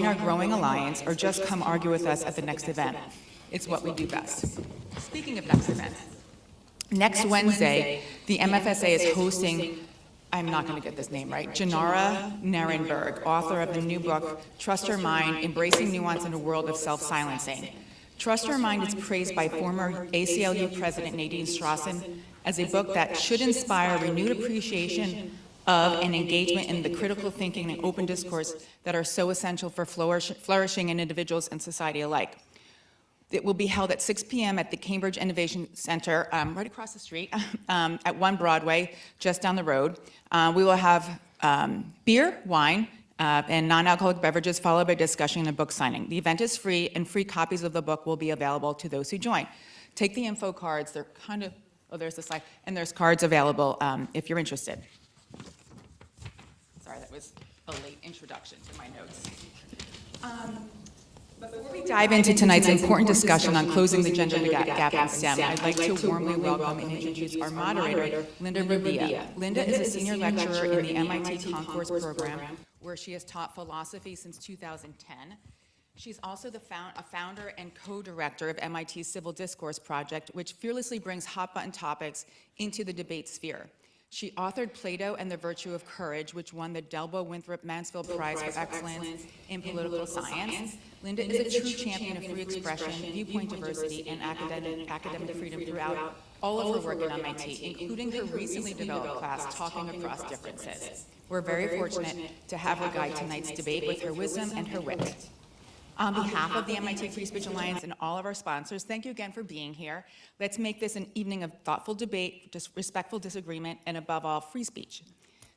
our growing alliance or just come argue with us at the next event. It's what we do best. Speaking of next event, next Wednesday, the MFSA is hosting, I'm not going to get this name right, Janara Narenberg, author of the new book, Trust Your Mind, Embracing Nuance in a World of Self-Silencing. Trust Your Mind is praised by former ACLU President Nadine Strossen as a book that should inspire renewed appreciation of and engagement in the critical thinking and open discourse that are so essential for flourishing in individuals and society alike. It will be held at 6 p.m. at the Cambridge Innovation Center, right across the street, at 1 Broadway, just down the road. We will have beer, wine, and non-alcoholic beverages, followed by discussion and book signing. The event is free, and free copies of the book will be available to those who join. Take the info cards. They're kind of, oh, there's the slide, and there's cards available if you're interested. Sorry, that was a late introduction to my notes. Before we dive into tonight's important discussion on closing the gender gap in STEM, I'd like to warmly welcome and introduce our moderator, Linda Rabieh. Linda is a senior lecturer in the MIT Concourse program, where she has taught philosophy since 2010. She's also a founder and co-director of MIT's Civil Discourse project, which fearlessly brings hot-button topics into the debate sphere. She authored Plato and the Virtue of Courage, which won the Delbo Winthrop Mansfield Prize for Excellence in Political Science. Linda is a true champion of free expression, viewpoint diversity, and academic freedom throughout all of her work at MIT, including her recently developed class, Talking Across Differences. We're very fortunate to have her guide tonight's debate with her wisdom and her wit. On behalf of the MIT Free Speech Alliance and all of our sponsors, thank you again for being here. Let's make this an evening of thoughtful debate, respectful disagreement, and above all, free speech.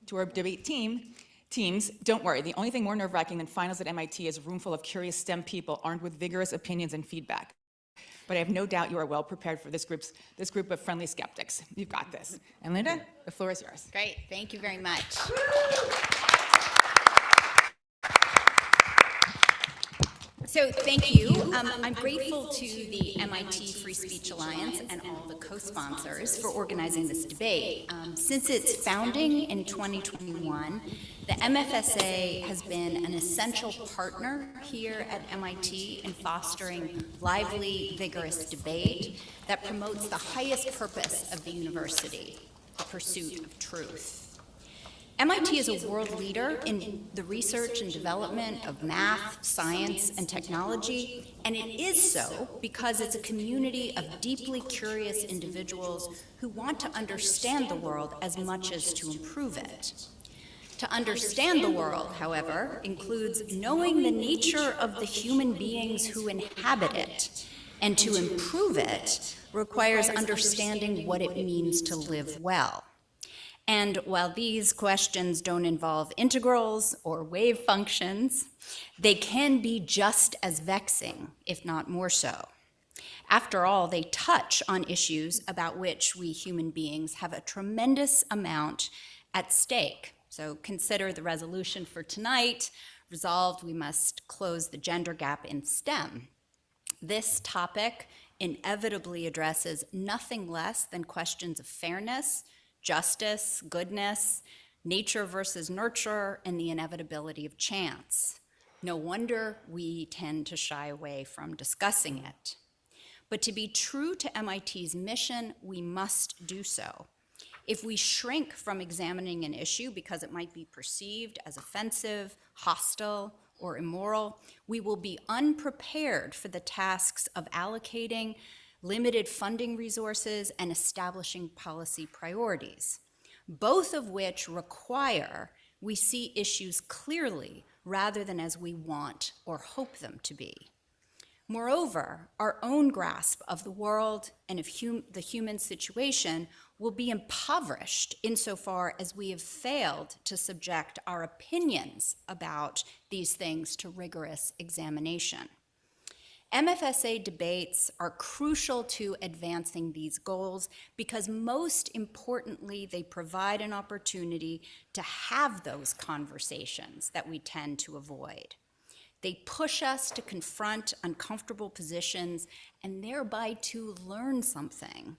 To our debate teams, don't worry, the only thing more nerve-wracking than finals at MIT is a room full of curious STEM people armed with vigorous opinions and feedback. But I have no doubt you are well prepared for this group of friendly skeptics. You've got this. And Linda, the floor is yours. Great, thank you very much. So thank you. I'm grateful to the MIT Free Speech Alliance and all the co-sponsors for organizing this debate. Since its founding in 2021, the MFSA has been an essential partner here at MIT in fostering lively, vigorous debate that promotes the highest purpose of the university, the pursuit of truth. MIT is a world leader in the research and development of math, science, and technology, and it is so because it's a community of deeply curious individuals who want to understand the world as much as to improve it. To understand the world, however, includes knowing the nature of the human beings who inhabit it, and to improve it requires understanding what it means to live well. And while these questions don't involve integrals or wave functions, they can be just as vexing, if not more so. After all, they touch on issues about which we human beings have a tremendous amount at stake. So consider the resolution for tonight. Resolved, we must close the gender gap in STEM. This topic inevitably addresses nothing less than questions of fairness, justice, goodness, nature versus nurture, and the inevitability of chance. No wonder we tend to shy away from discussing it. But to be true to MIT's mission, we must do so. If we shrink from examining an issue because it might be perceived as offensive, hostile, or immoral, we will be unprepared for the tasks of allocating limited funding resources, and establishing policy priorities, both of which require we see issues clearly rather than as we want or hope them to be. Moreover, our own grasp of the world and of the human situation will be impoverished insofar as we have failed to subject our opinions about these things to rigorous examination. MFSA debates are crucial to advancing these goals because most importantly, they provide an opportunity to have those conversations that we tend to avoid. They push us to confront uncomfortable positions and thereby to learn something,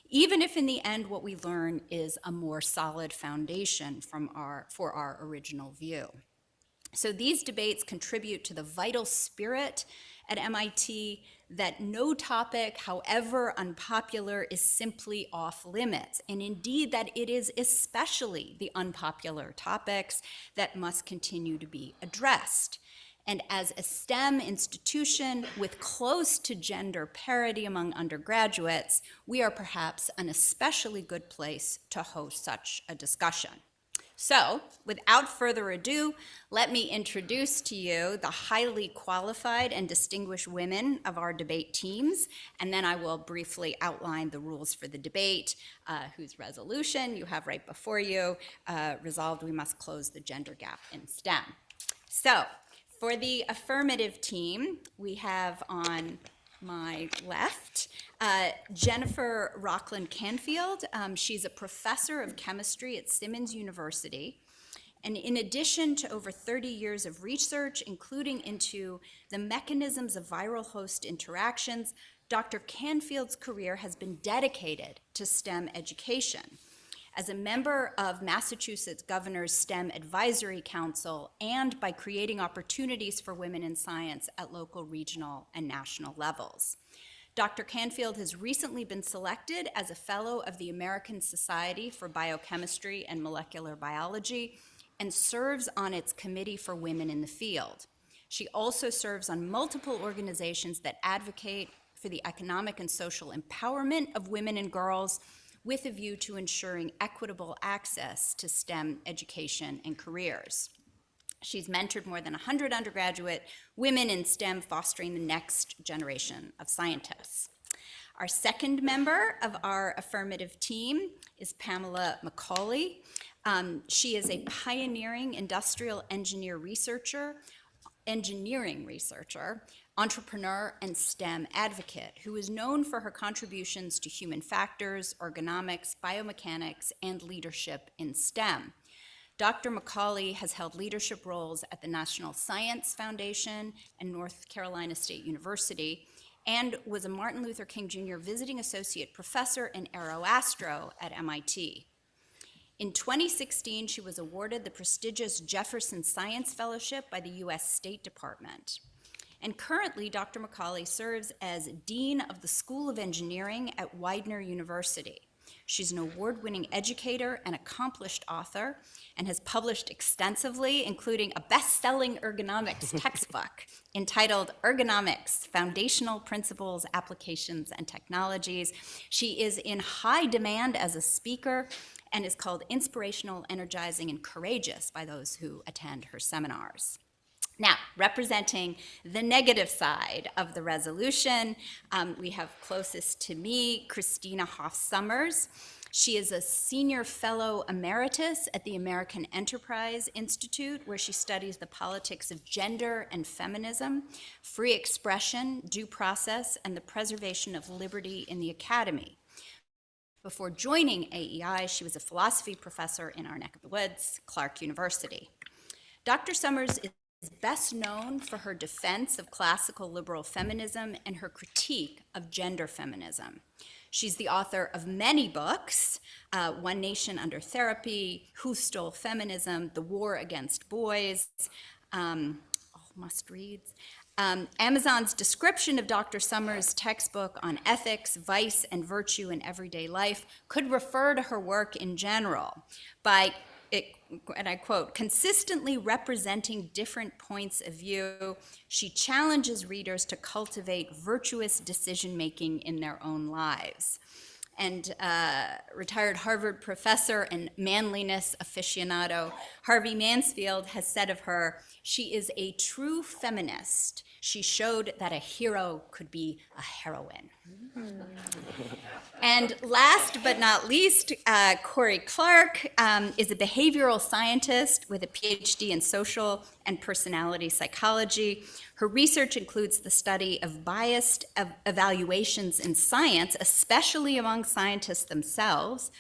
even if in the end what we learn is a more solid foundation for our original view. So these debates contribute to the vital spirit at MIT that no topic, however unpopular, is simply off limits, and indeed that it is especially the unpopular topics that must continue to be addressed. And as a STEM institution with close to gender parity among undergraduates, we are perhaps an especially good place to host such a discussion. So, without further ado, let me introduce to you the highly qualified and distinguished women of our debate teams, and then I will briefly outline the rules for the debate, whose resolution you have right before you. Resolved, we must close the gender gap in STEM. So, for the affirmative team, we have on my left, Jennifer Roecklein-Canfield. She's a professor of chemistry at Simmons University. And in addition to over 30 years of research, including into the mechanisms of viral host interactions, Dr. Canfield's career has been dedicated to STEM education. As a member of Massachusetts Governor's STEM Advisory Council and by creating opportunities for women in science at local, regional, and national levels. Dr. Canfield has recently been selected as a fellow of the American Society for Biochemistry and Molecular Biology and serves on its Committee for Women in the Field. She also serves on multiple organizations that advocate for the economic and social empowerment of women and girls, with a view to ensuring equitable access to STEM education and careers. She's mentored more than 100 undergraduate women in STEM, fostering the next generation of scientists. Our second member of our affirmative team is Pamela McCauley. She is a pioneering industrial engineering researcher, entrepreneur, and STEM advocate who is known for her contributions to human factors, ergonomics, biomechanics, and leadership in STEM. Dr. McCauley has held leadership roles at the National Science Foundation and North Carolina State University, and was a Martin Luther King Jr. Visiting Associate Professor in Aeroastro at MIT. In 2016, she was awarded the prestigious Jefferson Science Fellowship by the U.S. State Department. And currently, Dr. McCauley serves as Dean of the School of Engineering at Widener University. She's an award-winning educator and accomplished author, and has published extensively, including a best-selling ergonomics textbook entitled Ergonomics: Foundational Principles, Applications, and Technologies. She is in high demand as a speaker and is called inspirational, energizing, and courageous by those who attend her seminars. Now, representing the negative side of the resolution, we have closest to me, Christina Hoff Sommers. She is a senior fellow emeritus at the American Enterprise Institute, where she studies the politics of gender and feminism, free expression, due process, and the preservation of liberty in the academy. Before joining AEI, she was a philosophy professor in our neck of the woods, Clark University. Dr. Sommers is best known for her defense of classical liberal feminism and her critique of gender feminism. She's the author of many books, One Nation Under Therapy, Who Stole Feminism, The War Against Boys, all must-reads. Amazon's description of Dr. Sommers' textbook on ethics, vice, and virtue in everyday life could refer to her work in general by, and I quote, consistently representing different points of view, she challenges readers to cultivate virtuous decision-making in their own lives. And retired Harvard professor and manliness aficionado Harvey Mansfield has said of her, she is a true feminist. She showed that a hero could be a heroine. And last but not least, Cory Clark is a behavioral scientist with a PhD in social and personality psychology. Her research includes the study of biased evaluations in science, especially among scientists themselves,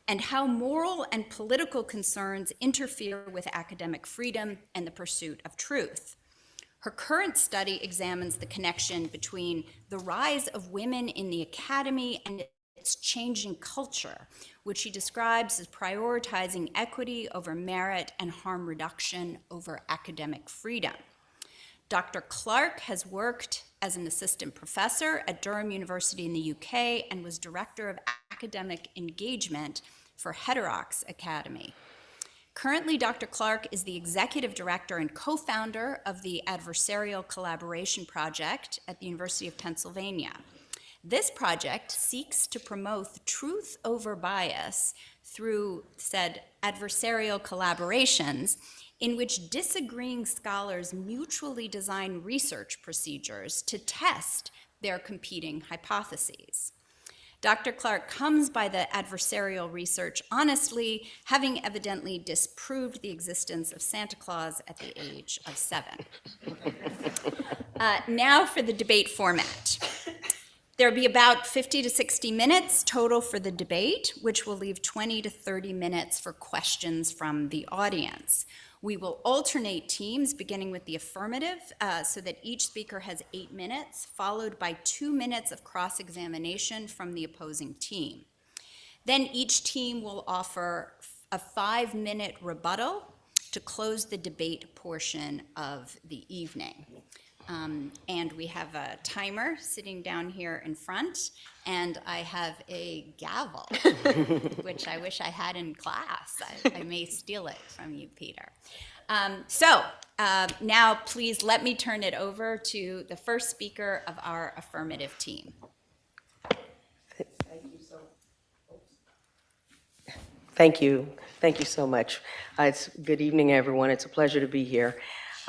and how moral and political concerns interfere with academic freedom and the pursuit of truth. Her current study examines the connection between the rise of women in the academy and its changing culture, which he describes as prioritizing equity over merit and harm reduction over academic freedom. Dr. Clark has worked as an assistant professor at Durham University in the UK and was director of academic engagement for Heterox Academy. Currently, Dr. Clark is the executive director and co-founder of the Adversarial Collaboration Project at the University of Pennsylvania. This project seeks to promote truth over bias through said adversarial collaborations in which disagreeing scholars mutually design research procedures to test their competing hypotheses. Dr. Clark comes by the adversarial research honestly, having evidently disproved the existence of Santa Claus at the age of 7. Now for the debate format. There'll be about 50 to 60 minutes total for the debate, which will leave 20 to 30 minutes for questions from the audience. We will alternate teams, beginning with the affirmative, so that each speaker has 8 minutes, followed by 2 minutes of cross-examination from the opposing team. Then each team will offer a 5-minute rebuttal to close the debate portion of the evening. And we have a timer sitting down here in front, and I have a gavel, which I wish I had in class. I may steal it from you, Peter. Now please let me turn it over to the first speaker of our affirmative team. Thank you. Thank you so much. It's good evening, everyone. It's a pleasure to be here.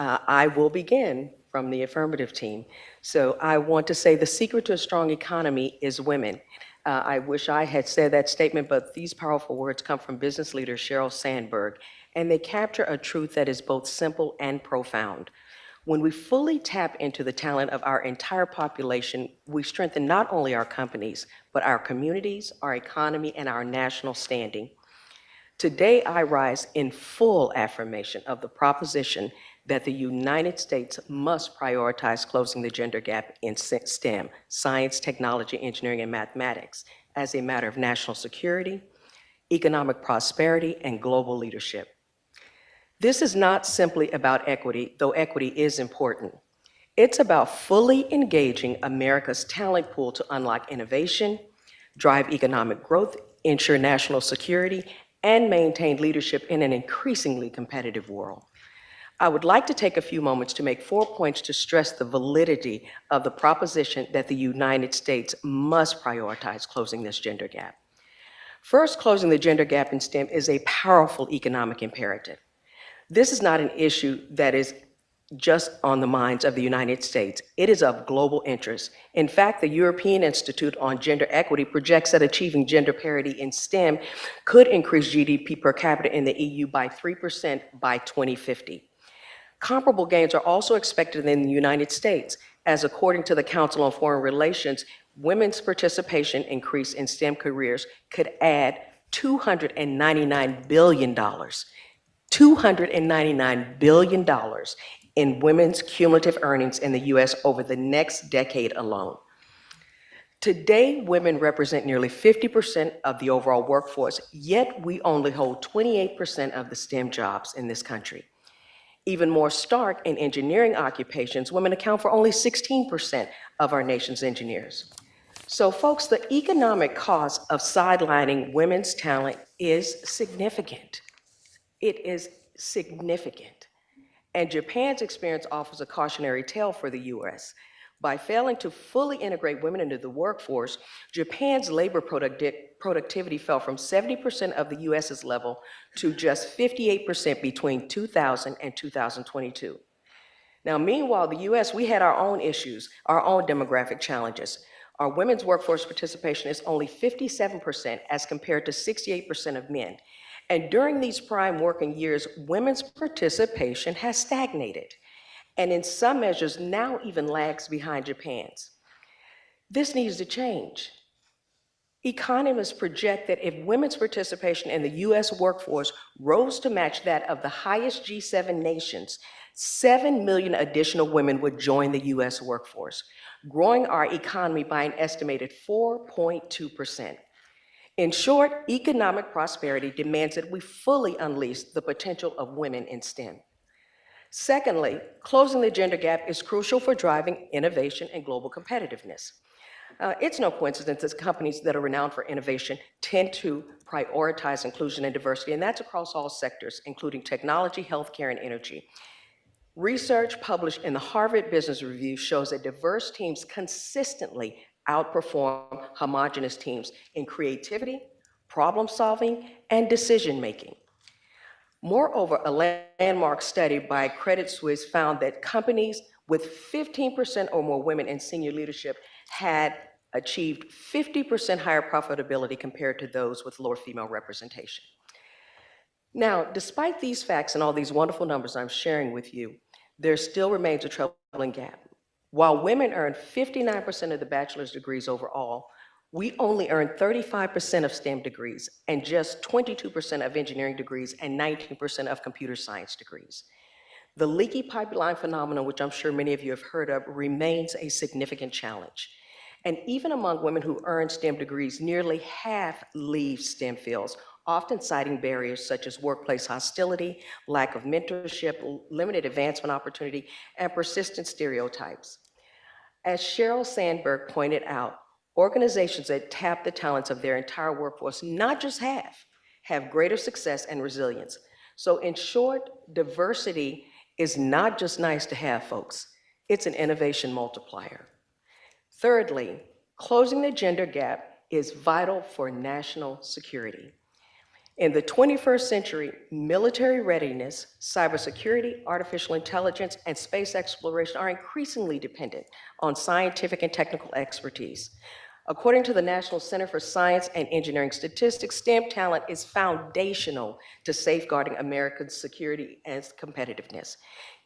I will begin from the affirmative team. So I want to say the secret to a strong economy is women. I wish I had said that statement, but these powerful words come from business leader Sheryl Sandberg, and they capture a truth that is both simple and profound. When we fully tap into the talent of our entire population, we strengthen not only our companies, but our communities, our economy, and our national standing. Today, I rise in full affirmation of the proposition that the United States must prioritize closing the gender gap in STEM, science, technology, engineering, and mathematics, as a matter of national security, economic prosperity, and global leadership. This is not simply about equity, though equity is important. It's about fully engaging America's talent pool to unlock innovation, drive economic growth, ensure national security, and maintain leadership in an increasingly competitive world. I would like to take a few moments to make 4 points to stress the validity of the proposition that the United States must prioritize closing this gender gap. First, closing the gender gap in STEM is a powerful economic imperative. This is not an issue that is just on the minds of the United States. It is of global interest. In fact, the European Institute on Gender Equity projects that achieving gender parity in STEM could increase GDP per capita in the EU by 3% by 2050. Comparable gains are also expected in the United States, as according to the Council on Foreign Relations, women's participation increase in STEM careers could add $299 billion. $299 billion in women's cumulative earnings in the US over the next decade alone. Today, women represent nearly 50% of the overall workforce, yet we only hold 28% of the STEM jobs in this country. Even more stark, in engineering occupations, women account for only 16% of our nation's engineers. So folks, the economic cost of sidelining women's talent is significant. It is significant. And Japan's experience offers a cautionary tale for the US. By failing to fully integrate women into the workforce, Japan's labor productivity fell from 70% of the US's level to just 58% between 2000 and 2022. Now, meanwhile, the US, we had our own issues, our own demographic challenges. Our women's workforce participation is only 57% as compared to 68% of men. And during these prime working years, women's participation has stagnated, and in some measures now even lags behind Japan's. This needs to change. Economists project that if women's participation in the US workforce rose to match that of the highest G7 nations, 7 million additional women would join the US workforce, growing our economy by an estimated 4.2%. In short, economic prosperity demands that we fully unleash the potential of women in STEM. Secondly, closing the gender gap is crucial for driving innovation and global competitiveness. It's no coincidence that companies that are renowned for innovation tend to prioritize inclusion and diversity, and that's across all sectors, including technology, healthcare, and energy. Research published in the Harvard Business Review shows that diverse teams consistently outperform homogeneous teams in creativity, problem solving, and decision making. Moreover, a landmark study by Credit Suisse found that companies with 15% or more women in senior leadership had achieved 50% higher profitability compared to those with lower female representation. Now, despite these facts and all these wonderful numbers I'm sharing with you, there still remains a troubling gap. While women earn 59% of the bachelor's degrees overall, we only earn 35% of STEM degrees and just 22% of engineering degrees and 19% of computer science degrees. The leaky pipeline phenomenon, which I'm sure many of you have heard of, remains a significant challenge. And even among women who earn STEM degrees, nearly half leave STEM fields, often citing barriers such as workplace hostility, lack of mentorship, limited advancement opportunity, and persistent stereotypes. As Sheryl Sandberg pointed out, organizations that tap the talents of their entire workforce not just have greater success and resilience. So in short, diversity is not just nice to have, folks. It's an innovation multiplier. Thirdly, closing the gender gap is vital for national security. In the 21st century, military readiness, cybersecurity, artificial intelligence, and space exploration are increasingly dependent on scientific and technical expertise. According to the National Center for Science and Engineering Statistics, STEM talent is foundational to safeguarding America's security and competitiveness.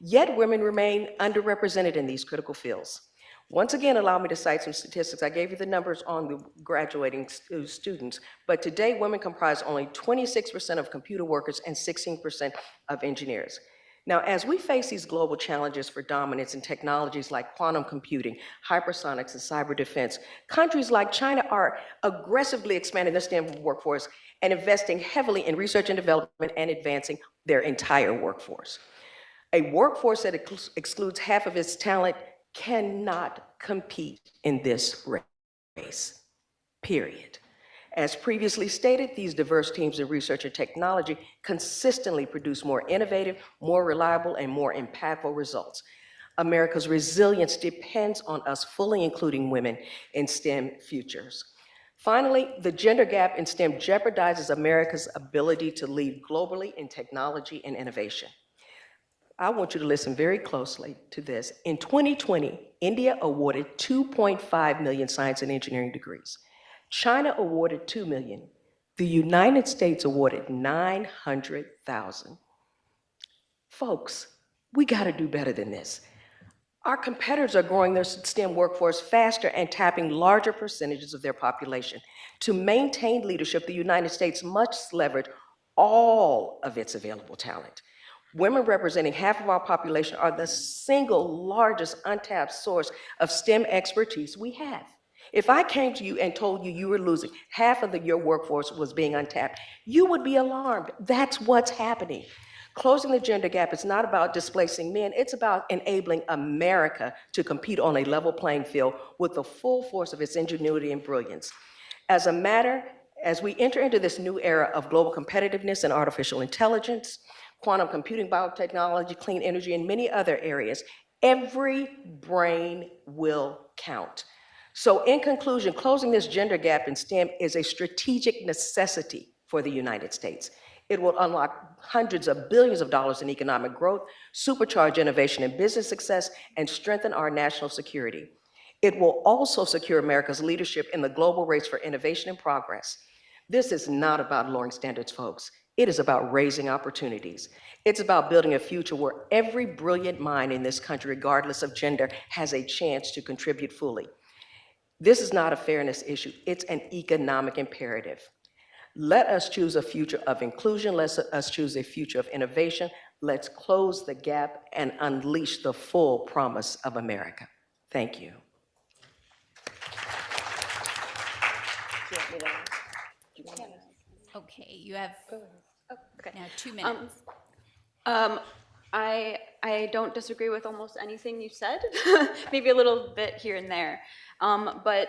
Yet women remain underrepresented in these critical fields. Once again, allow me to cite some statistics. I gave you the numbers on the graduating students, but today women comprise only 26% of computer workers and 16% of engineers. Now, as we face these global challenges for dominance in technologies like quantum computing, hypersonics, and cyber defense, countries like China are aggressively expanding their STEM workforce and investing heavily in research and development and advancing their entire workforce. A workforce that excludes half of its talent cannot compete in this race, period. As previously stated, these diverse teams in research and technology consistently produce more innovative, more reliable, and more impactful results. America's resilience depends on us fully including women in STEM futures. Finally, the gender gap in STEM jeopardizes America's ability to lead globally in technology and innovation. I want you to listen very closely to this. In 2020, India awarded 2.5 million science and engineering degrees. China awarded 2 million. The United States awarded 900,000. Folks, we gotta do better than this. Our competitors are growing their STEM workforce faster and tapping larger percentages of their population. To maintain leadership, the United States must leverage all of its available talent. Women representing half of our population are the single largest untapped source of STEM expertise we have. If I came to you and told you you were losing half of your workforce was being untapped, you would be alarmed. That's what's happening. Closing the gender gap is not about displacing men, it's about enabling America to compete on a level playing field with the full force of its ingenuity and brilliance. As we enter into this new era of global competitiveness and artificial intelligence, quantum computing, biotechnology, clean energy, and many other areas, every brain will count. So in conclusion, closing this gender gap in STEM is a strategic necessity for the United States. It will unlock hundreds of billions of dollars in economic growth, supercharge innovation and business success, and strengthen our national security. It will also secure America's leadership in the global race for innovation and progress. This is not about lowering standards, folks. It is about raising opportunities. It's about building a future where every brilliant mind in this country, regardless of gender, has a chance to contribute fully. This is not a fairness issue, it's an economic imperative. Let us choose a future of inclusion, let us choose a future of innovation, Let's close the gap and unleash the full promise of America. Thank you. Okay, you have Okay. now 2 minutes. I don't disagree with almost anything you said, maybe a little bit here and there, but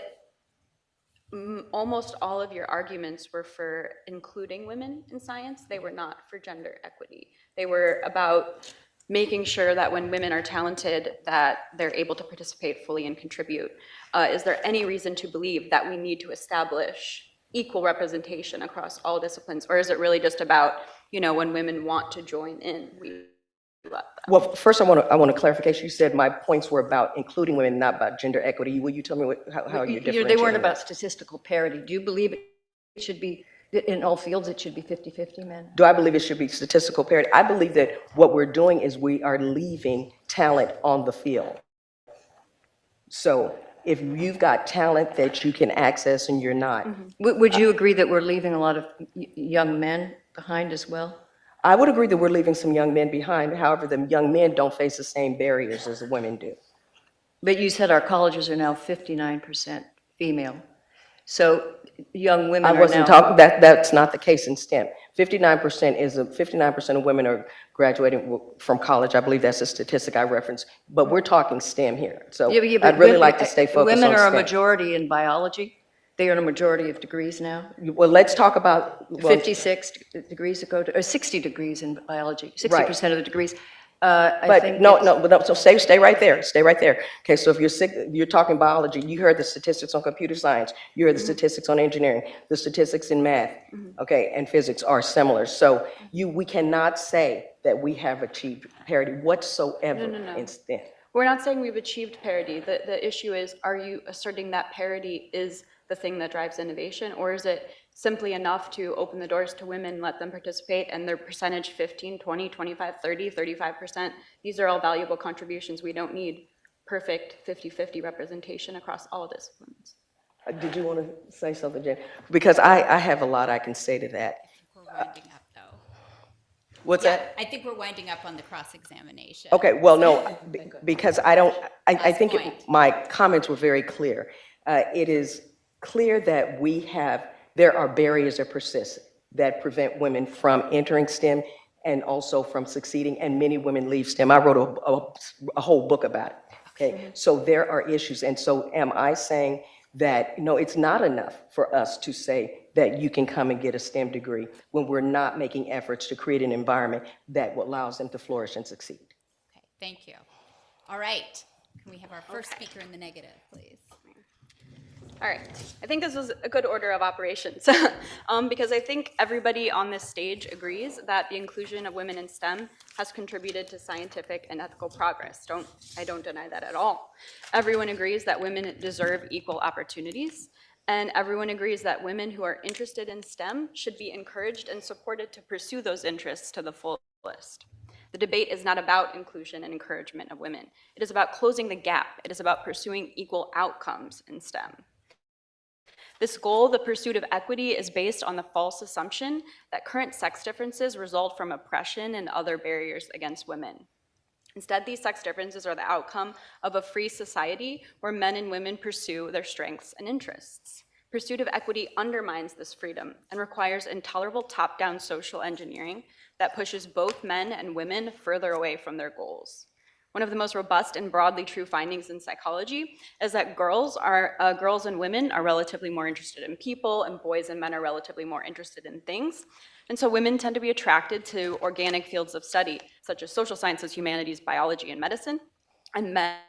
almost all of your arguments were for including women in science. They were not for gender equity. They were about making sure that when women are talented, that they're able to participate fully and contribute. Is there any reason to believe that we need to establish equal representation across all disciplines, or is it really just about, you know, when women want to join in, we let them? Well, first I want a clarification. You said my points were about including women, not about gender equity. Will you tell me how you're differentiating? They weren't about statistical parity. Do you believe it should be, in all fields, it should be 50-50 men? Do I believe it should be statistical parity? I believe that what we're doing is we are leaving talent on the field. So if you've got talent that you can access and you're not, Would you agree that we're leaving a lot of young men behind as well? I would agree that we're leaving some young men behind. However, the young men don't face the same barriers as the women do. But you said our colleges are now 59% female. So young women I are now... wasn't talking, that's not the case in STEM. 59% of women are graduating from college. I believe that's a statistic I referenced, but we're talking STEM here. So Yeah, but I'd really women- like to stay focused on STEM. Women are a majority in biology. They earn a majority of degrees now. Well, let's talk about, 56 degrees that go to, or 60 degrees in biology, 60% of the degrees. I but think no, it's- so stay right there, stay right there. Okay, so if you're talking biology, you heard the statistics on computer science, you heard the statistics on engineering, the statistics in math, okay, and physics are similar. So we cannot say that we have achieved parity whatsoever in STEM. We're not saying we've achieved parity. The issue is, are you asserting that parity is the thing that drives innovation, or is it simply enough to open the doors to women, let them participate, and their percentage 15, 20, 25, 30, 35%? These are all valuable contributions. We don't need perfect 50-50 representation across all disciplines. Did you want to say something, Jen? Because I have a lot I can say to that. We're winding up, though. What's that? I think we're winding up on the cross-examination. Okay, well, no, because I think point. my comments were very clear. It is clear that there are barriers that persist that prevent women from entering STEM and also from succeeding, and many women leave STEM. I wrote a whole book about it, okay? So there are issues, and so am I saying that, no, it's not enough for us to say that you can come and get a STEM degree when we're not making efforts to create an environment that allows them to flourish and succeed. Okay, thank you. All right, can we have our first speaker in the negative, please? All right, I think this was a good order of operations because I think everybody on this stage agrees that the inclusion of women in STEM has contributed to scientific and ethical progress. I don't deny that at all. Everyone agrees that women deserve equal opportunities, and everyone agrees that women who are interested in STEM should be encouraged and supported to pursue those interests to the fullest. The debate is not about inclusion and encouragement of women. It is about closing the gap. It is about pursuing equal outcomes in STEM. This goal, the pursuit of equity, is based on the false assumption that current sex differences result from oppression and other barriers against women. Instead, these sex differences are the outcome of a free society where men and women pursue their strengths and interests. Pursuit of equity undermines this freedom and requires intolerable top-down social engineering that pushes both men and women further away from their goals. One of the most robust and broadly true findings in psychology is that girls and women are relatively more interested in people, and boys and men are relatively more interested in things. And so women tend to be attracted to organic fields of study, such as social sciences, humanities, biology, and medicine. And men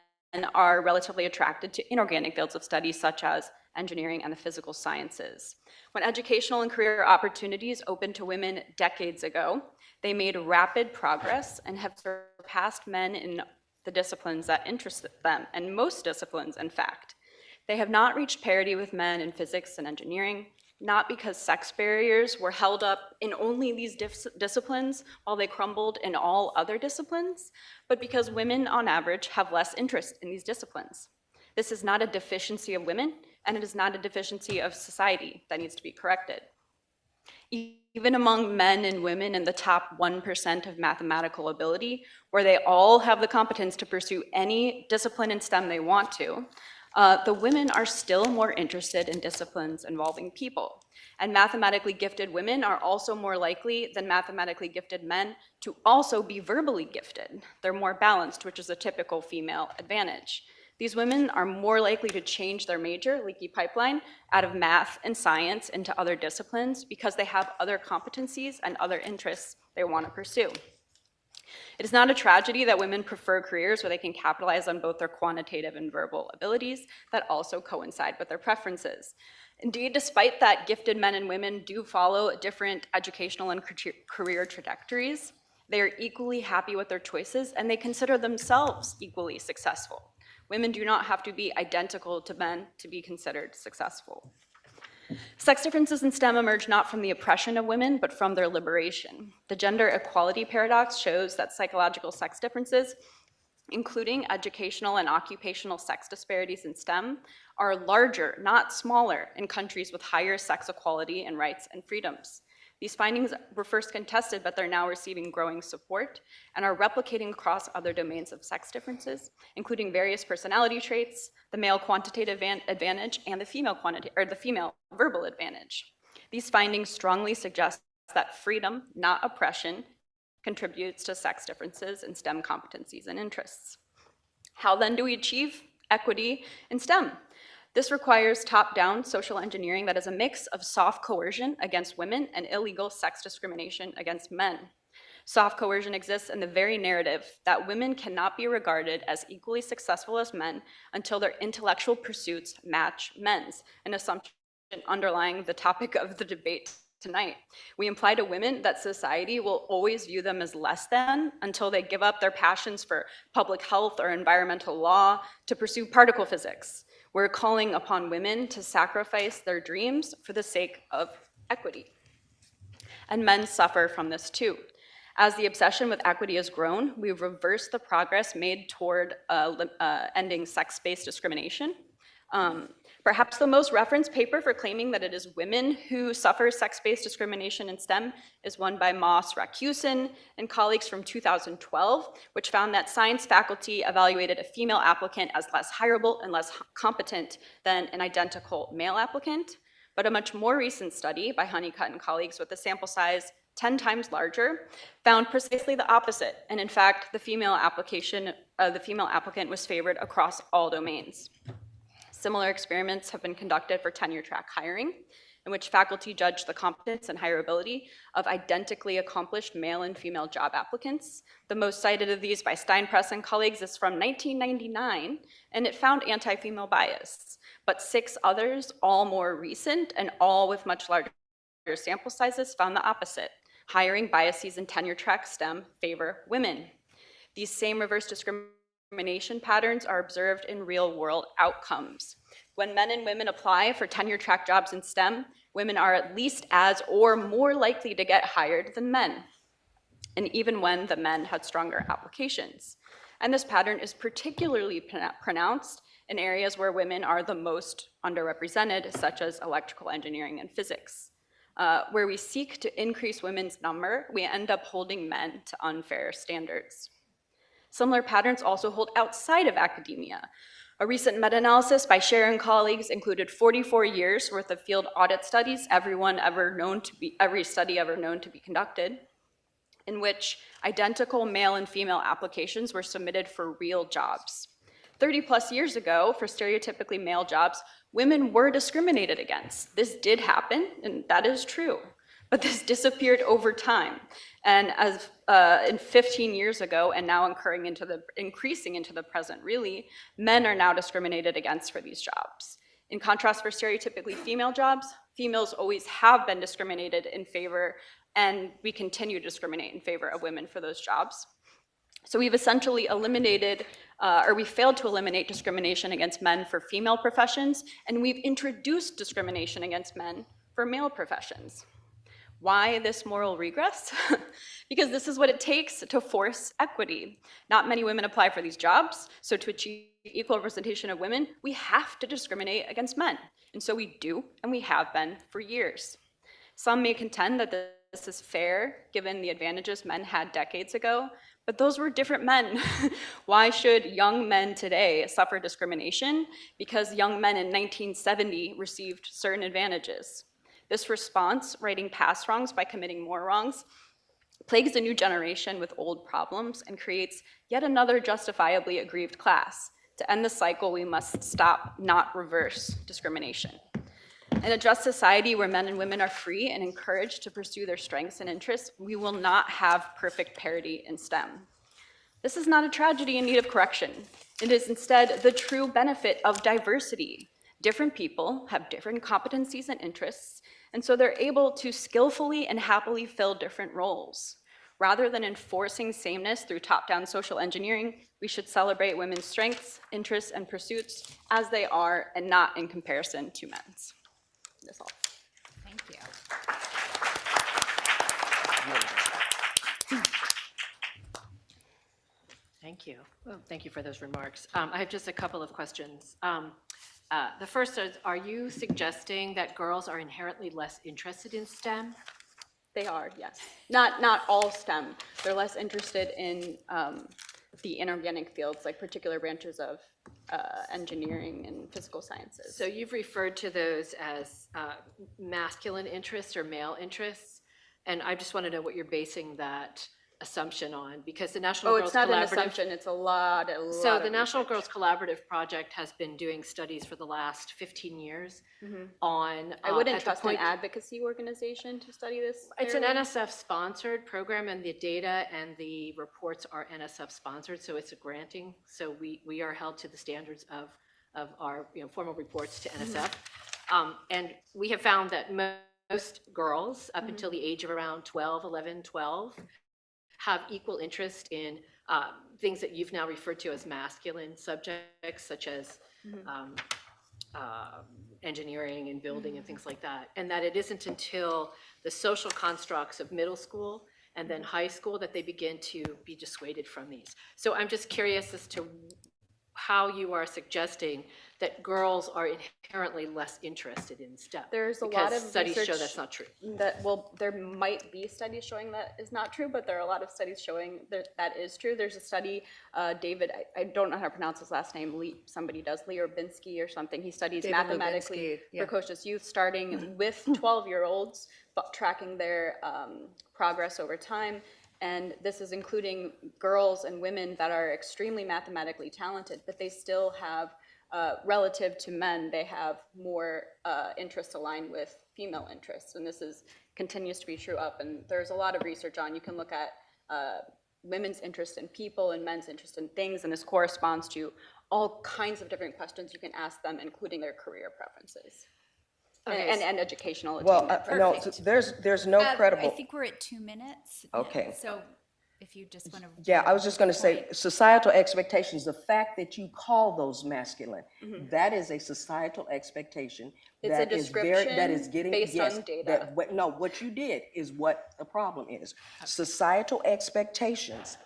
are relatively attracted to inorganic fields of study, such as engineering and the physical sciences. When educational and career opportunities opened to women decades ago, they made rapid progress and have surpassed men in the disciplines that interest them, and most disciplines, in fact. They have not reached parity with men in physics and engineering, not because sex barriers were held up in only these disciplines while they crumbled in all other disciplines, but because women, on average, have less interest in these disciplines. This is not a deficiency of women, and it is not a deficiency of society that needs to be corrected. even among men and women in the top 1% of mathematical ability, where they all have the competence to pursue any discipline in STEM they want to, the women are still more interested in disciplines involving people. And mathematically gifted women are also more likely than mathematically gifted men to also be verbally gifted. They're more balanced, which is a typical female advantage. These women are more likely to change their major, leaky pipeline, out of math and science into other disciplines because they have other competencies and other interests they want to pursue. It is not a tragedy that women prefer careers where they can capitalize on both their quantitative and verbal abilities that also coincide with their preferences. Indeed, despite that gifted men and women do follow different educational and career trajectories, they are equally happy with their choices and they consider themselves equally successful. Women do not have to be identical to men to be considered successful. Sex differences in STEM emerge not from the oppression of women, but from their liberation. The gender equality paradox shows that psychological sex differences, including educational and occupational sex disparities in STEM, are larger, not smaller, in countries with higher sex equality and rights and freedoms. These findings were first contested, but they're now receiving growing support and are replicating across other domains of sex differences, including various personality traits, the male quantitative advantage, and the female verbal advantage. These findings strongly suggest that freedom, not oppression, contributes to sex differences in STEM competencies and interests. How then do we achieve equity in STEM? This requires top-down social engineering that is a mix of soft coercion against women and illegal sex discrimination against men. Soft coercion exists in the very narrative that women cannot be regarded as equally successful as men until their intellectual pursuits match men's, an assumption underlying the topic of the debate tonight. We imply to women that society will always view them as less than until they give up their passions for public health or environmental law to pursue particle physics. We're calling upon women to sacrifice their dreams for the sake of equity. And men suffer from this too. As the obsession with equity has grown, we've reversed the progress made toward ending sex-based discrimination. Perhaps the most referenced paper for claiming that it is women who suffer sex-based discrimination in STEM is one by Moss, Rakusin, and colleagues from 2012, which found that science faculty evaluated a female applicant as less hireable and less competent than an identical male applicant. But a much more recent study by Honeycutt and colleagues with a sample size 10 times larger found precisely the opposite. And in fact, the female applicant was favored across all domains. Similar experiments have been conducted for tenure-track hiring, in which faculty judge the competence and hireability of identically accomplished male and female job applicants. The most cited of these by Steinpress and colleagues is from 1999, and it found anti-female bias. But 6 others, all more recent and all with much larger sample sizes, found the opposite. Hiring biases in tenure-track STEM favor women. These same reverse discrimination patterns are observed in real-world outcomes. When men and women apply for tenure-track jobs in STEM, women are at least as or more likely to get hired than men, and even when the men had stronger applications. And this pattern is particularly pronounced in areas where women are the most underrepresented, such as electrical engineering and physics. Where we seek to increase women's number, we end up holding men to unfair standards. Similar patterns also hold outside of academia. A recent meta-analysis by Scher and colleagues included 44 years worth of field audit studies, every study ever known to be conducted, in which identical male and female applications were submitted for real jobs. 30 plus years ago, for stereotypically male jobs, women were discriminated against. This did happen, and that is true. But this disappeared over time. And as in 15 years ago, and now increasing into the present, really, men are now discriminated against for these jobs. In contrast, for stereotypically female jobs, females always have been discriminated in favor, and we continue to discriminate in favor of women for those jobs. So we've essentially eliminated, or we failed to eliminate discrimination against men for female professions, and we've introduced discrimination against men for male professions. Why this moral regress? Because this is what it takes to force equity. Not many women apply for these jobs, so to achieve equal representation of women, we have to discriminate against men. And so we do, and we have been for years. Some may contend that this is fair, given the advantages men had decades ago, but those were different men. Why should young men today suffer discrimination? Because young men in 1970 received certain advantages. This response, righting past wrongs by committing more wrongs, plagues a new generation with old problems and creates yet another justifiably aggrieved class. To end the cycle, we must stop, not reverse discrimination. In a just society where men and women are free and encouraged to pursue their strengths and interests, we will not have perfect parity in STEM. This is not a tragedy in need of correction. It is instead the true benefit of diversity. Different people have different competencies and interests, and so they're able to skillfully and happily fill different roles. Rather than enforcing sameness through top-down social engineering, we should celebrate women's strengths, interests, and pursuits as they are and not in comparison to men's. That's all. Thank you. Thank you. Well, thank you for those remarks. I have just a couple of questions. The first is, are you suggesting that girls are inherently less interested in STEM? They are, yes. Not all STEM. They're less interested in the inorganic fields, like particular branches of engineering and physical sciences. So you've referred to those as masculine interests or male interests, and I just want to know what you're basing that assumption on, because the National Girls it's not an Collaborative. assumption, it's a lot So the of National research. Girls Collaborative Project has been doing studies for the last 15 years on. I wouldn't at the trust an point- advocacy organization to study this. It's an area. NSF-sponsored program, and the data and the reports are NSF-sponsored, so it's a granting. So we are held to the standards of our formal reports to NSF. And we have found that most girls, up until the age of around 11, 12, have equal interest in things that you've now referred to as masculine subjects, such as engineering and building and things like that. And that it isn't until the social constructs of middle school and then high school that they begin to be dissuaded from these. So I'm just curious as to how you are suggesting that girls are inherently less interested in STEM. There's a lot because of studies show research that's not true. There might be studies showing that is not true, but there are a lot of studies showing that is true. There's a study, David, I don't know how to pronounce his last name, somebody does, Lee Urbinsky or something. He studies David mathematically Lubinsky, yeah. precocious youth, starting with 12-year-olds, but tracking their progress over time. And this is including girls and women that are extremely mathematically talented, but they still have, relative to men, they have more interests aligned with female interests. And this continues to be true up. And there's a lot of research on, you can look at women's interest in people and men's interest in things, and this corresponds to all kinds of different questions you can ask them, including their career preferences. Okay, And educational Well, attainment. no, Perfect. there's no I credible. think we're at 2 minutes. Okay. So if you just want to. Yeah, I was just going to say, societal expectations, the fact that you call those masculine, that is a societal expectation. It's a that is very- That is description getting, based yes, on data. No, what you did is what the problem is. Societal expectations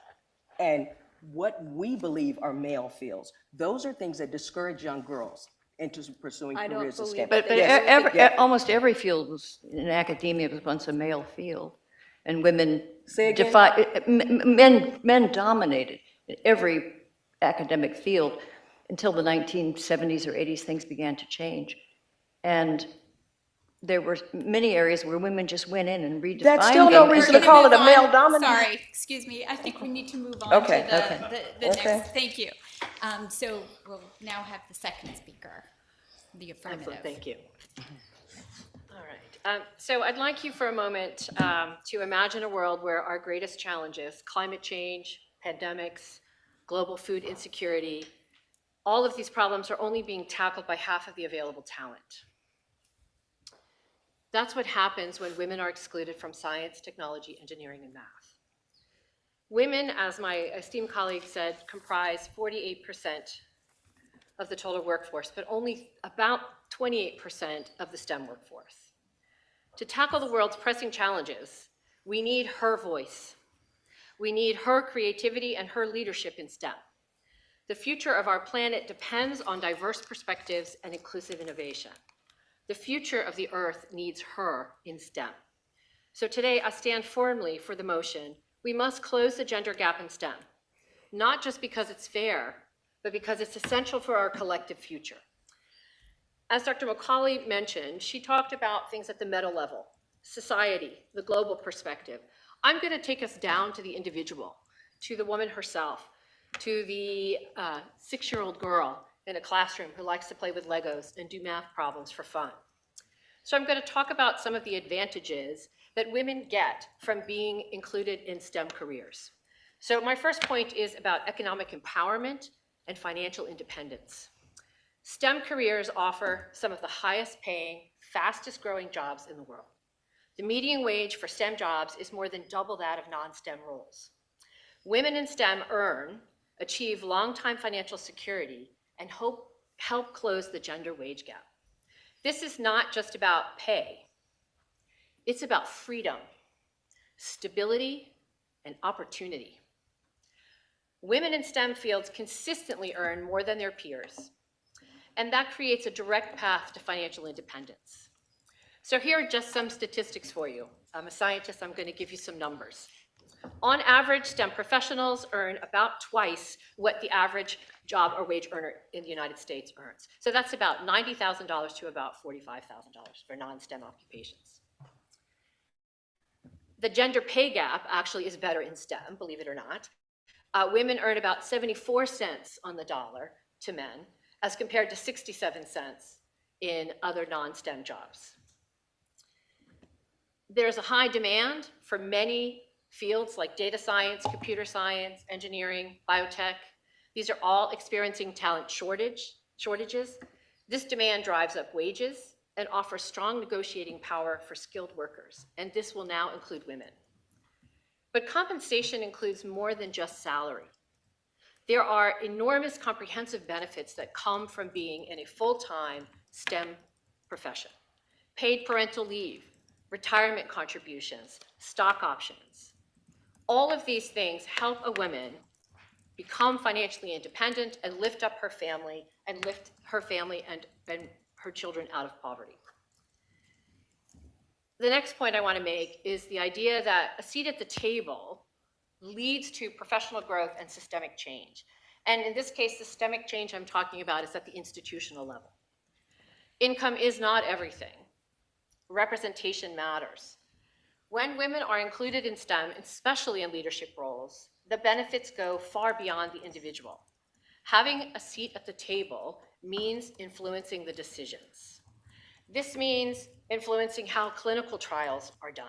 and what we believe are male fields, those are things that discourage young girls into pursuing I don't careers in believe STEM. that But Yes. almost every field was, in academia, was once a male field. And women Say again? men dominated every academic field until the 1970s or 80s, things began to change. And there were many areas where women just went in and redefined. That's still no them. reason to call it a male dominant. Sorry, excuse me. I think we need to move on Okay, to the okay. next. Thank you. So we'll now have the second speaker, the affirmative. Excellent, thank you. All right, so I'd like you for a moment to imagine a world where our greatest challenges, climate change, pandemics, global food insecurity, all of these problems are only being tackled by half of the available talent. That's what happens when women are excluded from science, technology, engineering, and math. Women, as my esteemed colleague said, comprise 48% of the total workforce, but only about 28% of the STEM workforce. To tackle the world's pressing challenges, we need her voice. We need her creativity and her leadership in STEM. The future of our planet depends on diverse perspectives and inclusive innovation. The future of the Earth needs her in STEM. So today, I stand firmly for the motion, we must close the gender gap in STEM, not just because it's fair, but because it's essential for our collective future. As Dr. McCauley mentioned, she talked about things at the meta level, society, the global perspective. I'm going to take us down to the individual, to the woman herself, to the 6-year-old girl in a classroom who likes to play with Legos and do math problems for fun. So I'm going to talk about some of the advantages that women get from being included in STEM careers. So my first point is about economic empowerment and financial independence. STEM careers offer some of the highest paying, fastest growing jobs in the world. The median wage for STEM jobs is more than double that of non-STEM roles. Women in STEM achieve long-time financial security and help close the gender wage gap. This is not just about pay. It's about freedom, stability, and opportunity. Women in STEM fields consistently earn more than their peers, and that creates a direct path to financial independence. So here are just some statistics for you. I'm a scientist, I'm going to give you some numbers. On average, STEM professionals earn about twice what the average job or wage earner in the United States earns. So that's about $90,000 to about $45,000 for non-STEM occupations. The gender pay gap actually is better in STEM, believe it or not. Women earn about 74 cents on the dollar to men, as compared to 67 cents in other non-STEM jobs. There's a high demand for many fields like data science, computer science, engineering, biotech. These are all experiencing talent shortages. This demand drives up wages and offers strong negotiating power for skilled workers, and this will now include women. But compensation includes more than just salary. There are enormous comprehensive benefits that come from being in a full-time STEM profession. Paid parental leave, retirement contributions, stock options. All of these things help a woman become financially independent and lift up her family and her children out of poverty. The next point I want to make is the idea that a seat at the table leads to professional growth and systemic change. And in this case, systemic change I'm talking about is at the institutional level. Income is not everything. Representation matters. When women are included in STEM, especially in leadership roles, the benefits go far beyond the individual. Having a seat at the table means influencing the decisions. This means influencing how clinical trials are done,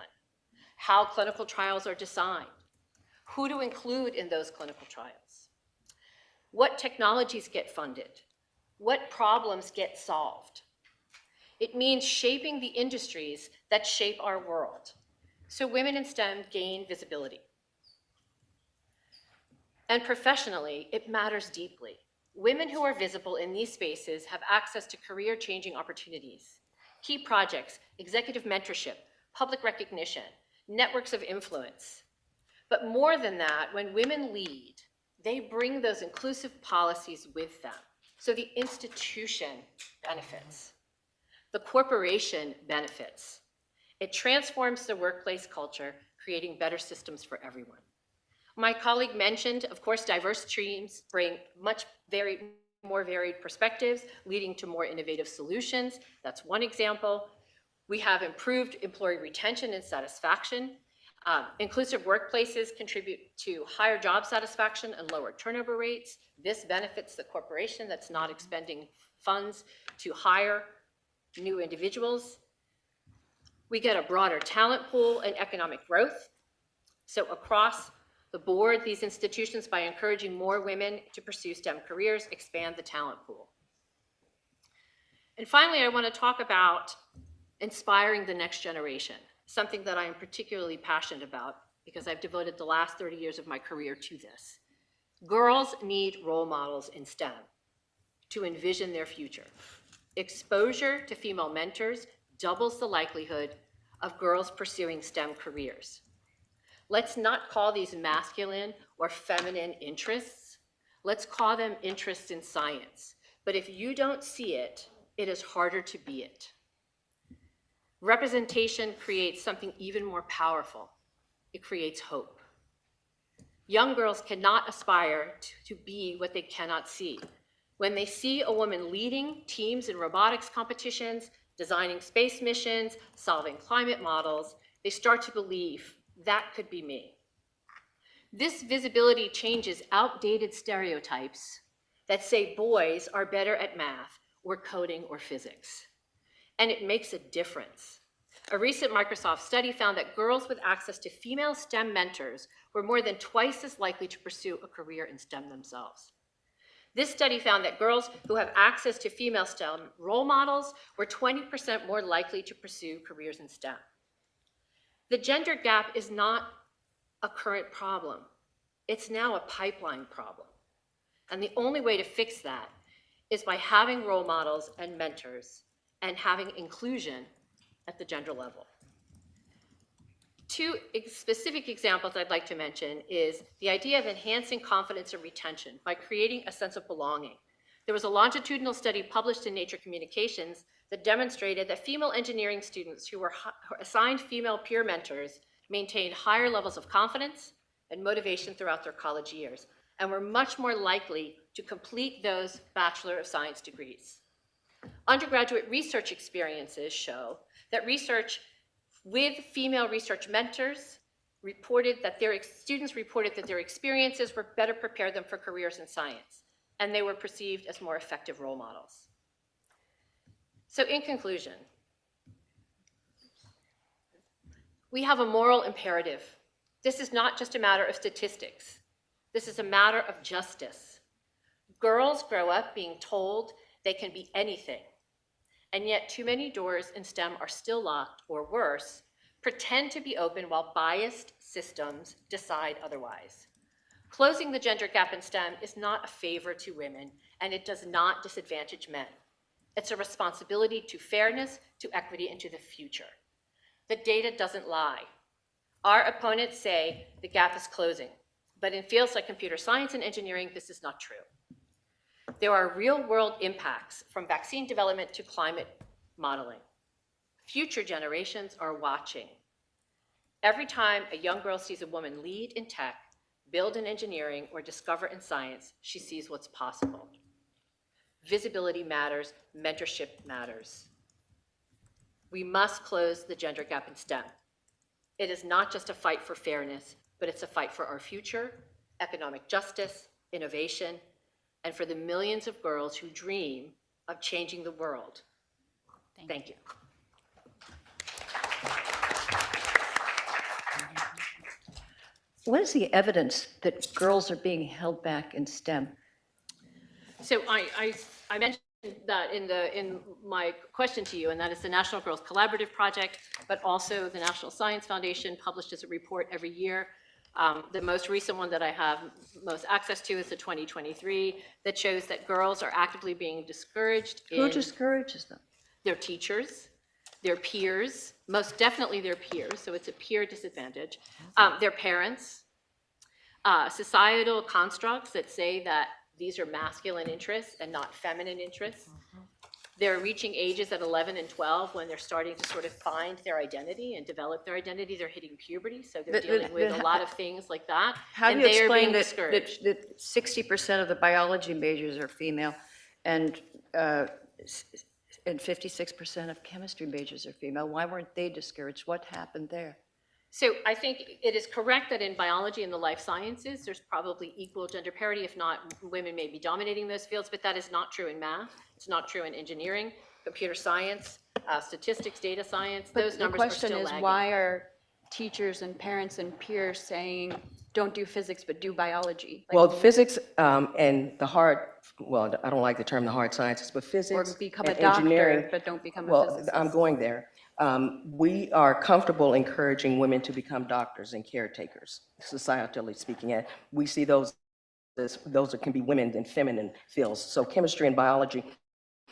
how clinical trials are designed, who to include in those clinical trials, what technologies get funded, what problems get solved. It means shaping the industries that shape our world, so women in STEM gain visibility. And professionally, it matters deeply. Women who are visible in these spaces have access to career-changing opportunities, key projects, executive mentorship, public recognition, networks of influence. But more than that, when women lead, they bring those inclusive policies with them. So the institution benefits. The corporation benefits. It transforms the workplace culture, creating better systems for everyone. My colleague mentioned, of course, diverse teams bring more varied perspectives, leading to more innovative solutions. That's one example. We have improved employee retention and satisfaction. Inclusive workplaces contribute to higher job satisfaction and lower turnover rates. This benefits the corporation that's not expending funds to hire new individuals. We get a broader talent pool and economic growth. So across the board, these institutions, by encouraging more women to pursue STEM careers, expand the talent pool. And finally, I want to talk about inspiring the next generation, something that I am particularly passionate about because I've devoted the last 30 years of my career to this. Girls need role models in STEM to envision their future. Exposure to female mentors doubles the likelihood of girls pursuing STEM careers. Let's not call these masculine or feminine interests. Let's call them interests in science. But if you don't see it, it is harder to be it. Representation creates something even more powerful. It creates hope. Young girls cannot aspire to be what they cannot see. When they see a woman leading teams in robotics competitions, designing space missions, solving climate models, they start to believe that could be me. This visibility changes outdated stereotypes that say boys are better at math or coding or physics. And it makes a difference. A recent Microsoft study found that girls with access to female STEM mentors were more than twice as likely to pursue a career in STEM themselves. This study found that girls who have access to female STEM role models were 20% more likely to pursue careers in STEM. The gender gap is not a current problem. It's now a pipeline problem. And the only way to fix that is by having role models and mentors and having inclusion at the gender level. Two specific examples I'd like to mention is the idea of enhancing confidence and retention by creating a sense of belonging. There was a longitudinal study published in Nature Communications that demonstrated that female engineering students who were assigned female peer mentors maintained higher levels of confidence and motivation throughout their college years, and were much more likely to complete those Bachelor of Science degrees. Undergraduate research experiences show that research with female research mentors reported that students reported that their experiences were better prepared them for careers in science, and they were perceived as more effective role models. So in conclusion, we have a moral imperative. This is not just a matter of statistics. This is a matter of justice. Girls grow up being told they can be anything, and yet too many doors in STEM are still locked, or worse, pretend to be open while biased systems decide otherwise. Closing the gender gap in STEM is not a favor to women, and it does not disadvantage men. It's a responsibility to fairness, to equity, and to the future. The data doesn't lie. Our opponents say the gap is closing, but in fields like computer science and engineering, this is not true. There are real-world impacts from vaccine development to climate modeling. Future generations are watching. Every time a young girl sees a woman lead in tech, build in engineering, or discover in science, she sees what's possible. Visibility matters, mentorship matters. We must close the gender gap in STEM. It is not just a fight for fairness, but it's a fight for our future, economic justice, innovation, and for the millions of girls who dream of changing the world. Thank you. What is the evidence that girls are being held back in STEM? So I mentioned that in my question to you, and that is the National Girls Collaborative Project, but also the National Science Foundation publishes a report every year. The most recent one that I have most access to is the 2023 that shows that girls are actively being discouraged. Who discourages them? Their teachers, their peers, most definitely their peers, so it's a peer disadvantage, their parents, societal constructs that say that these are masculine interests and not feminine interests. They're reaching ages at 11 and 12 when they're starting to sort of find their identity and develop their identity. They're hitting puberty, so they're dealing with a lot of things like that. How do and you they are explain being that discouraged. 60% of the biology majors are female and 56% of chemistry majors are female? Why weren't they discouraged? What happened there? So I think it is correct that in biology and the life sciences, there's probably equal gender parity. If not, women may be dominating those fields, but that is not true in math. It's not true in engineering, computer science, statistics, data science. Those numbers are still lagging. The question is, why are teachers and parents and peers saying, don't do physics, but do biology? Like, Well, physics and the hard, well, I don't like the term the hard sciences, but or physics become and a doctor, engineering. but don't become a Well, physicist. I'm going there. We are comfortable encouraging women to become doctors and caretakers, societally speaking. And we see those can be women in feminine fields. So chemistry and biology,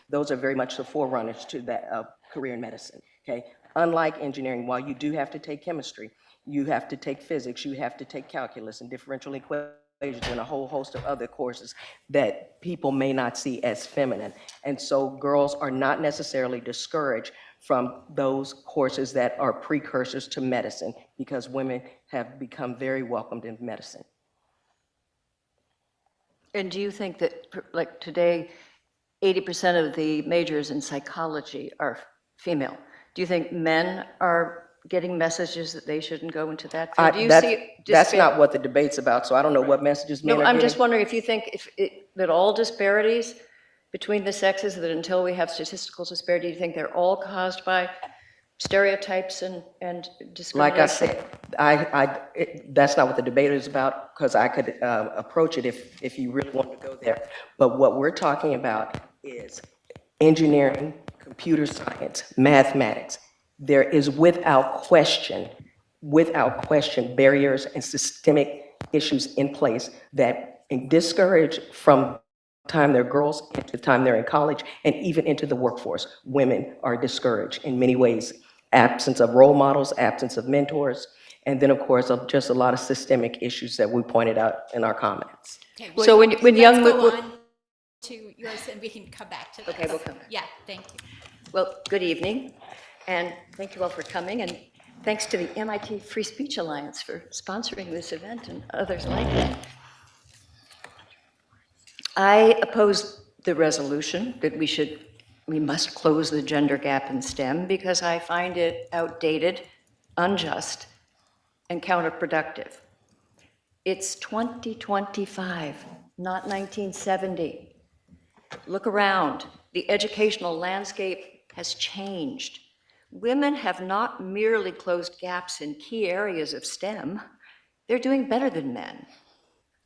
those are very much the forerunners to that career in medicine, okay? Unlike engineering, while you do have to take chemistry, you have to take physics, you have to take calculus and differential equations and a whole host of other courses that people may not see as feminine. And so girls are not necessarily discouraged from those courses that are precursors to medicine, because women have become very welcomed in medicine. And do you think that, like today, 80% of the majors in psychology are female? Do you think men are getting messages that they shouldn't go into that field? Do you see That's not what the debate's about, so I don't know what messages men No, are I'm getting. just wondering if you think that all disparities between the sexes, that until we have statistical disparity, do you think they're all caused by stereotypes and discrimination? Like I said, that's not what the debate is about, because I could approach it if you really want to go there. But what we're talking about is engineering, computer science, mathematics. There is without question, barriers and systemic issues in place that discourage from the time they're girls into the time they're in college and even into the workforce. Women are discouraged in many ways. Absence of role models, absence of mentors, and then of course just a lot of systemic issues that we pointed out in our comments. Okay, So when young let's go women, on to yours, and we can come back to this. Okay, we'll come back. Yeah, thank you. well, good evening, and thank you all for coming, and thanks to the MIT Free Speech Alliance for sponsoring this event and others like it. I oppose the resolution that we must close the gender gap in STEM because I find it outdated, unjust, and counterproductive. It's 2025, not 1970. Look around. The educational landscape has changed. Women have not merely closed gaps in key areas of STEM, they're doing better than men.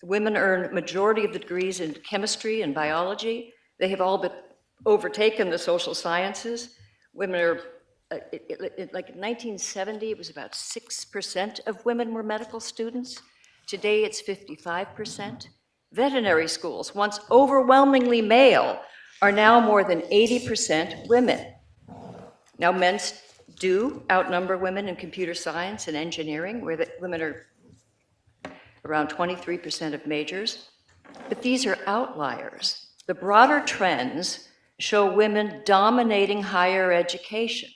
Women earn majority of the degrees in chemistry and biology. They have all but overtaken the social sciences. Women are, like in 1970, it was about 6% of women were medical students. Today, it's 55%. Veterinary schools, once overwhelmingly male, are now more than 80% women. Now, men do outnumber women in computer science and engineering, where the women are around 23% of majors, but these are outliers. The broader trends show women dominating higher education,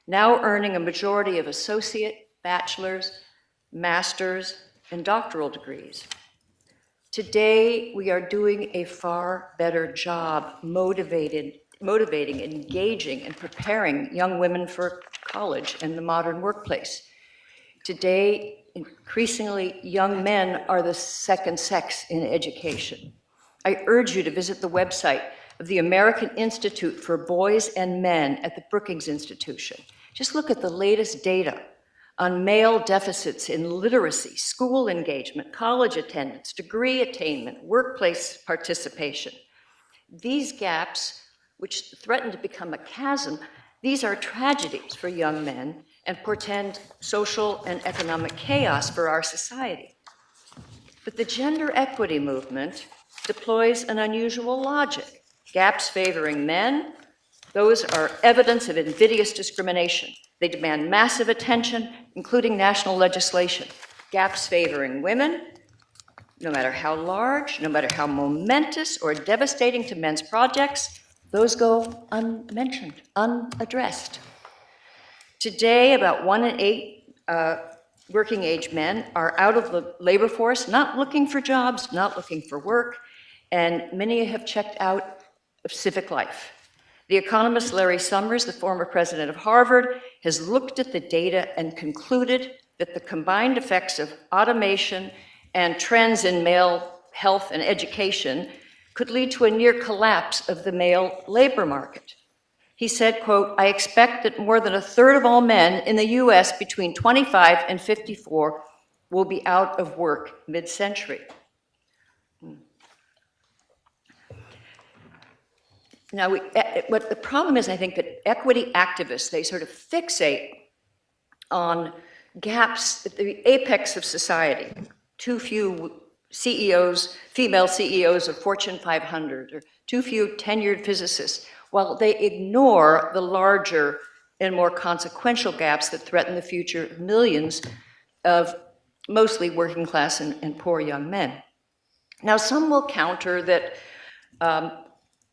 now earning a majority of associate, bachelor's, master's, and doctoral degrees. Today, we are doing a far better job motivating, engaging, and preparing young women for college and the modern workplace. Today, increasingly, young men are the second sex in education. I urge you to visit the website of the American Institute for Boys and Men at the Brookings Institution. Just look at the latest data on male deficits in literacy, school engagement, college attendance, degree attainment, workplace participation. These gaps, which threaten to become a chasm, these are tragedies for young men and portend social and economic chaos for our society. But the gender equity movement deploys an unusual logic. Gaps favoring men, those are evidence of invidious discrimination. They demand massive attention, including national legislation. Gaps favoring women, no matter how large, no matter how momentous or devastating to men's projects, those go unmentioned, unaddressed. Today, about 1 in 8 working age men are out of the labor force, not looking for jobs, not looking for work, and many have checked out of civic life. The economist Larry Sommers, the former president of Harvard, has looked at the data and concluded that the combined effects of automation and trends in male health and education could lead to a near collapse of the male labor market. He said, quote, "I expect that more than a third of all men in the US between 25 and 54 will be out of work mid-century." Now, what the problem is, I think, that equity activists, they sort of fixate on gaps at the apex of society. Too few CEOs, female CEOs of Fortune 500, or too few tenured physicists, while they ignore the larger and more consequential gaps that threaten the future of millions of mostly working class and poor young men. Now, some will counter that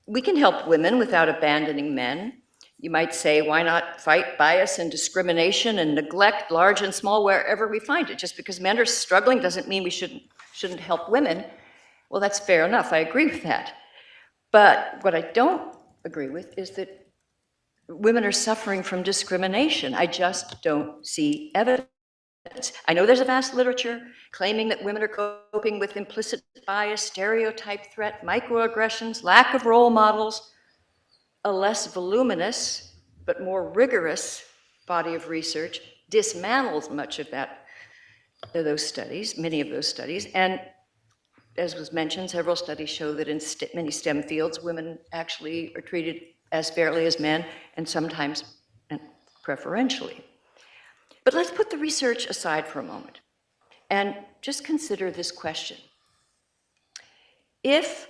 we can help women without abandoning men. You might say, why not fight bias and discrimination and neglect, large and small, wherever we find it? Just because men are struggling doesn't mean we shouldn't help women. Well, that's fair enough. I agree with that. But what I don't agree with is that women are suffering from discrimination. I just don't see evidence. I know there's a vast literature claiming that women are coping with implicit bias, stereotype threat, microaggressions, lack of role models. A less voluminous but more rigorous body of research dismantles much of those studies, many of those studies, and as was mentioned, several studies show that in many STEM fields, women actually are treated as fairly as men, and sometimes preferentially. But let's put the research aside for a moment and just consider this question. If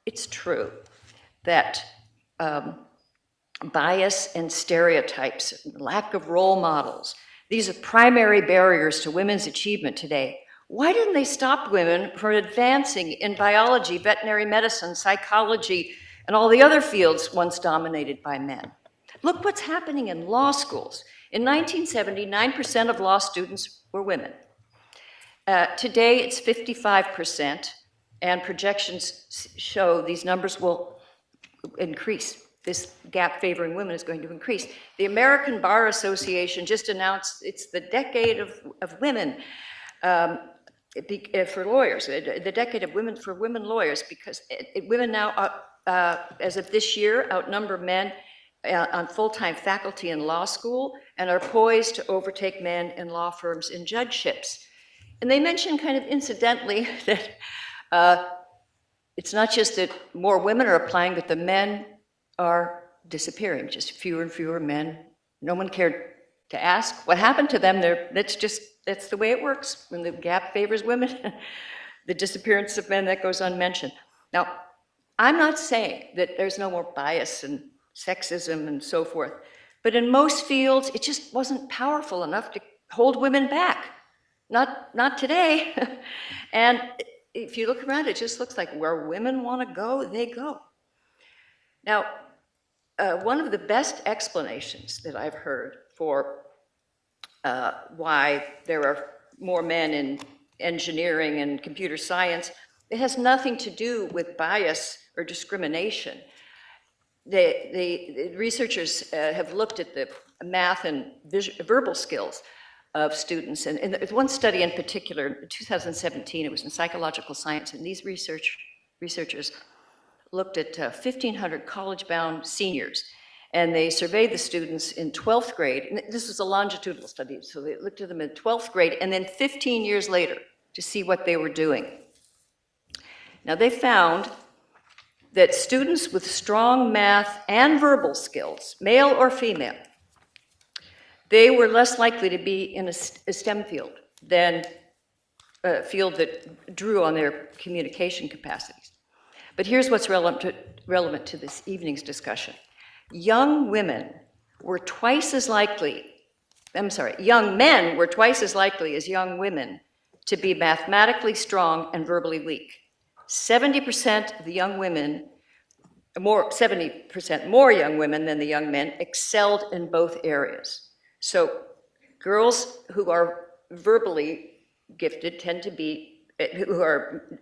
it's true that bias and stereotypes, lack of role models, these are primary barriers to women's achievement today, why didn't they stop women from advancing in biology, veterinary medicine, psychology, and all the other fields once dominated by men? Look what's happening in law schools. In 1970, 9% of law students were women. Today, it's 55%, and projections show these numbers will increase. This gap favoring women is going to increase. The American Bar Association just announced it's the decade of women for lawyers, the decade of women for women lawyers, because women now, as of this year, outnumber men on full-time faculty in law school and are poised to overtake men in law firms in judgeships. And they mention kind of incidentally that it's not just that more women are applying, but the men are disappearing, just fewer and fewer men. No one cared to ask what happened to them. That's the way it works. When the gap favors women, the disappearance of men, that goes unmentioned. Now, I'm not saying that there's no more bias and sexism and so forth, but in most fields, it just wasn't powerful enough to hold women back. Not today. And if you look around, it just looks like where women want to go, they go. Now, one of the best explanations that I've heard for why there are more men in engineering and computer science, it has nothing to do with bias or discrimination. The researchers have looked at the math and verbal skills of students, and there's one study in particular, in 2017, it was in psychological science, and these researchers looked at 1,500 college-bound seniors, and they surveyed the students in 12th grade, and this was a longitudinal study, so they looked at them in 12th grade, and then 15 years later to see what they were doing. Now, they found that students with strong math and verbal skills, male or female, they were less likely to be in a STEM field than a field that drew on their communication capacities. But here's what's relevant to this evening's discussion. Young men were twice as likely as young women to be mathematically strong and verbally weak. 70% of the young women, 70% more young women than the young men excelled in both areas. So girls who are verbally gifted tend to be, who are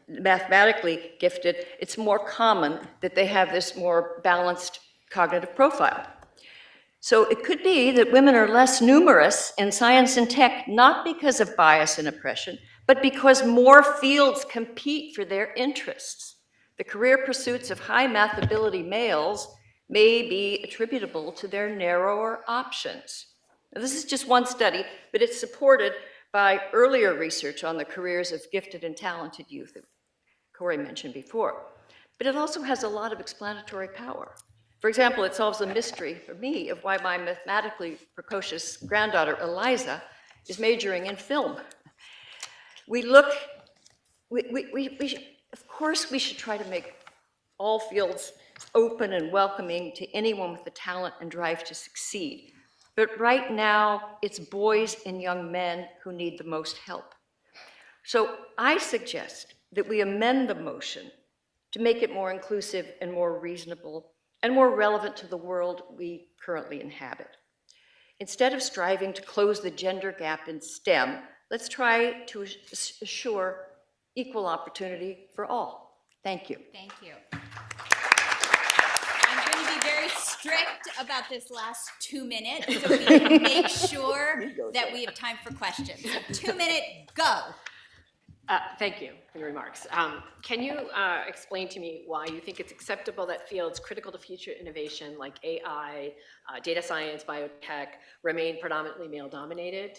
mathematically gifted, it's more common that they have this more balanced cognitive profile. So it could be that women are less numerous in science and tech, not because of bias and oppression, but because more fields compete for their interests. The career pursuits of high math ability males may be attributable to their narrower options. Now, this is just one study, but it's supported by earlier research on the careers of gifted and talented youth that Cory mentioned before. But it also has a lot of explanatory power. For example, it solves the mystery for me of why my mathematically precocious granddaughter, Eliza, is majoring in film. Of course, we should try to make all fields open and welcoming to anyone with the talent and drive to succeed. But right now, it's boys and young men who need the most help. So I suggest that we amend the motion to make it more inclusive and more reasonable and more relevant to the world we currently inhabit. Instead of striving to close the gender gap in STEM, let's try to assure equal opportunity for all. Thank you. Thank you. I'm going to be very strict about this last 2 minutes so we can make sure that we have time for questions. So 2 minute, go. Thank you for your remarks. Can you explain to me why you think it's acceptable that fields critical to future innovation like AI, data science, biotech remain predominantly male-dominated?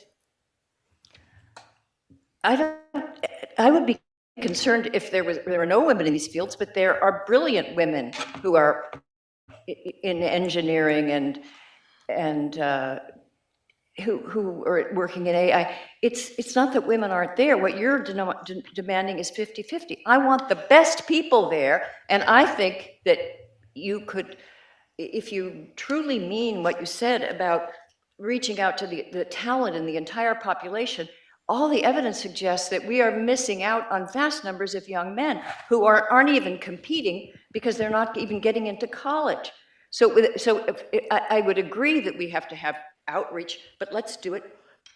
I would be concerned if there were no women in these fields, but there are brilliant women who are in engineering and who are working in AI. It's not that women aren't there. What you're demanding is 50-50. I want the best people there, and I think that you could, if you truly mean what you said about reaching out to the talent in the entire population, all the evidence suggests that we are missing out on vast numbers of young men who aren't even competing because they're not even getting into college. So I would agree that we have to have outreach, but let's do it.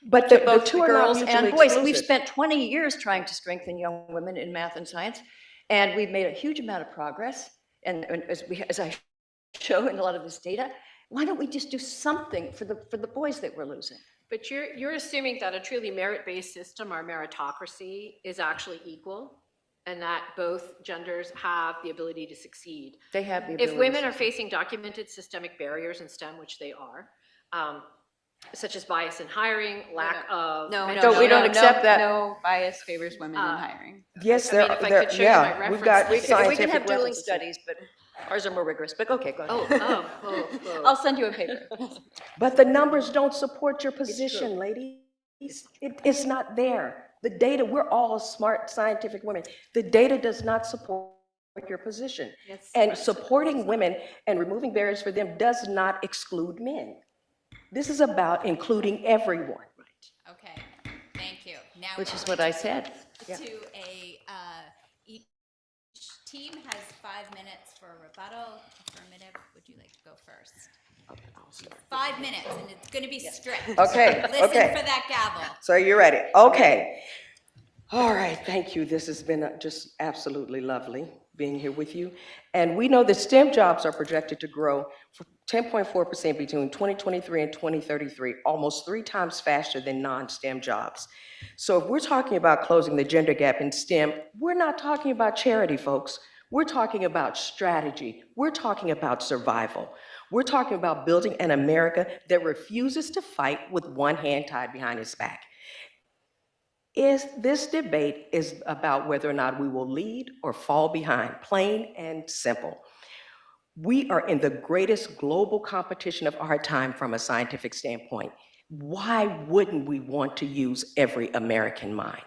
But To the both two are not girls mutually and boys. exclusive. We've spent 20 years trying to strengthen young women in math and science, and we've made a huge amount of progress. And as I show in a lot of this data, why don't we just do something for the boys that we're losing? But you're assuming that a truly merit-based system or meritocracy is actually equal, and that both genders have the ability to succeed. They have the ability. If women are facing documented systemic barriers in STEM, which they are, such as bias in hiring, lack of... No, we don't accept that. No bias favors women in hiring. Yes, I mean, if I could show you my yeah, we've got reference We can have scientific dueling references. studies, but ours are more rigorous. But okay, go ahead. Oh. I'll send you a paper. But the numbers don't support your position, ladies. It's not there. The data, we're all smart scientific women. The data does not support your position. And supporting women and removing barriers for them does not exclude men. This is about including everyone. Okay, thank you. Now Which we're is going what I said. to each team has 5 minutes for a rebuttal. Affirmative, would you like to go first? 5 minutes, and it's going to be strict. Okay, Listen okay. for that gavel. So you're ready? Okay. All right, thank you. This has been just absolutely lovely being here with you. And we know that STEM jobs are projected to grow 10.4% between 2023 and 2033, almost 3 times faster than non-STEM jobs. So if we're talking about closing the gender gap in STEM, we're not talking about charity, folks. We're talking about strategy. We're talking about survival. We're talking about building an America that refuses to fight with one hand tied behind its back. This debate is about whether or not we will lead or fall behind, plain and simple. We are in the greatest global competition of our time from a scientific standpoint. Why wouldn't we want to use every American mind?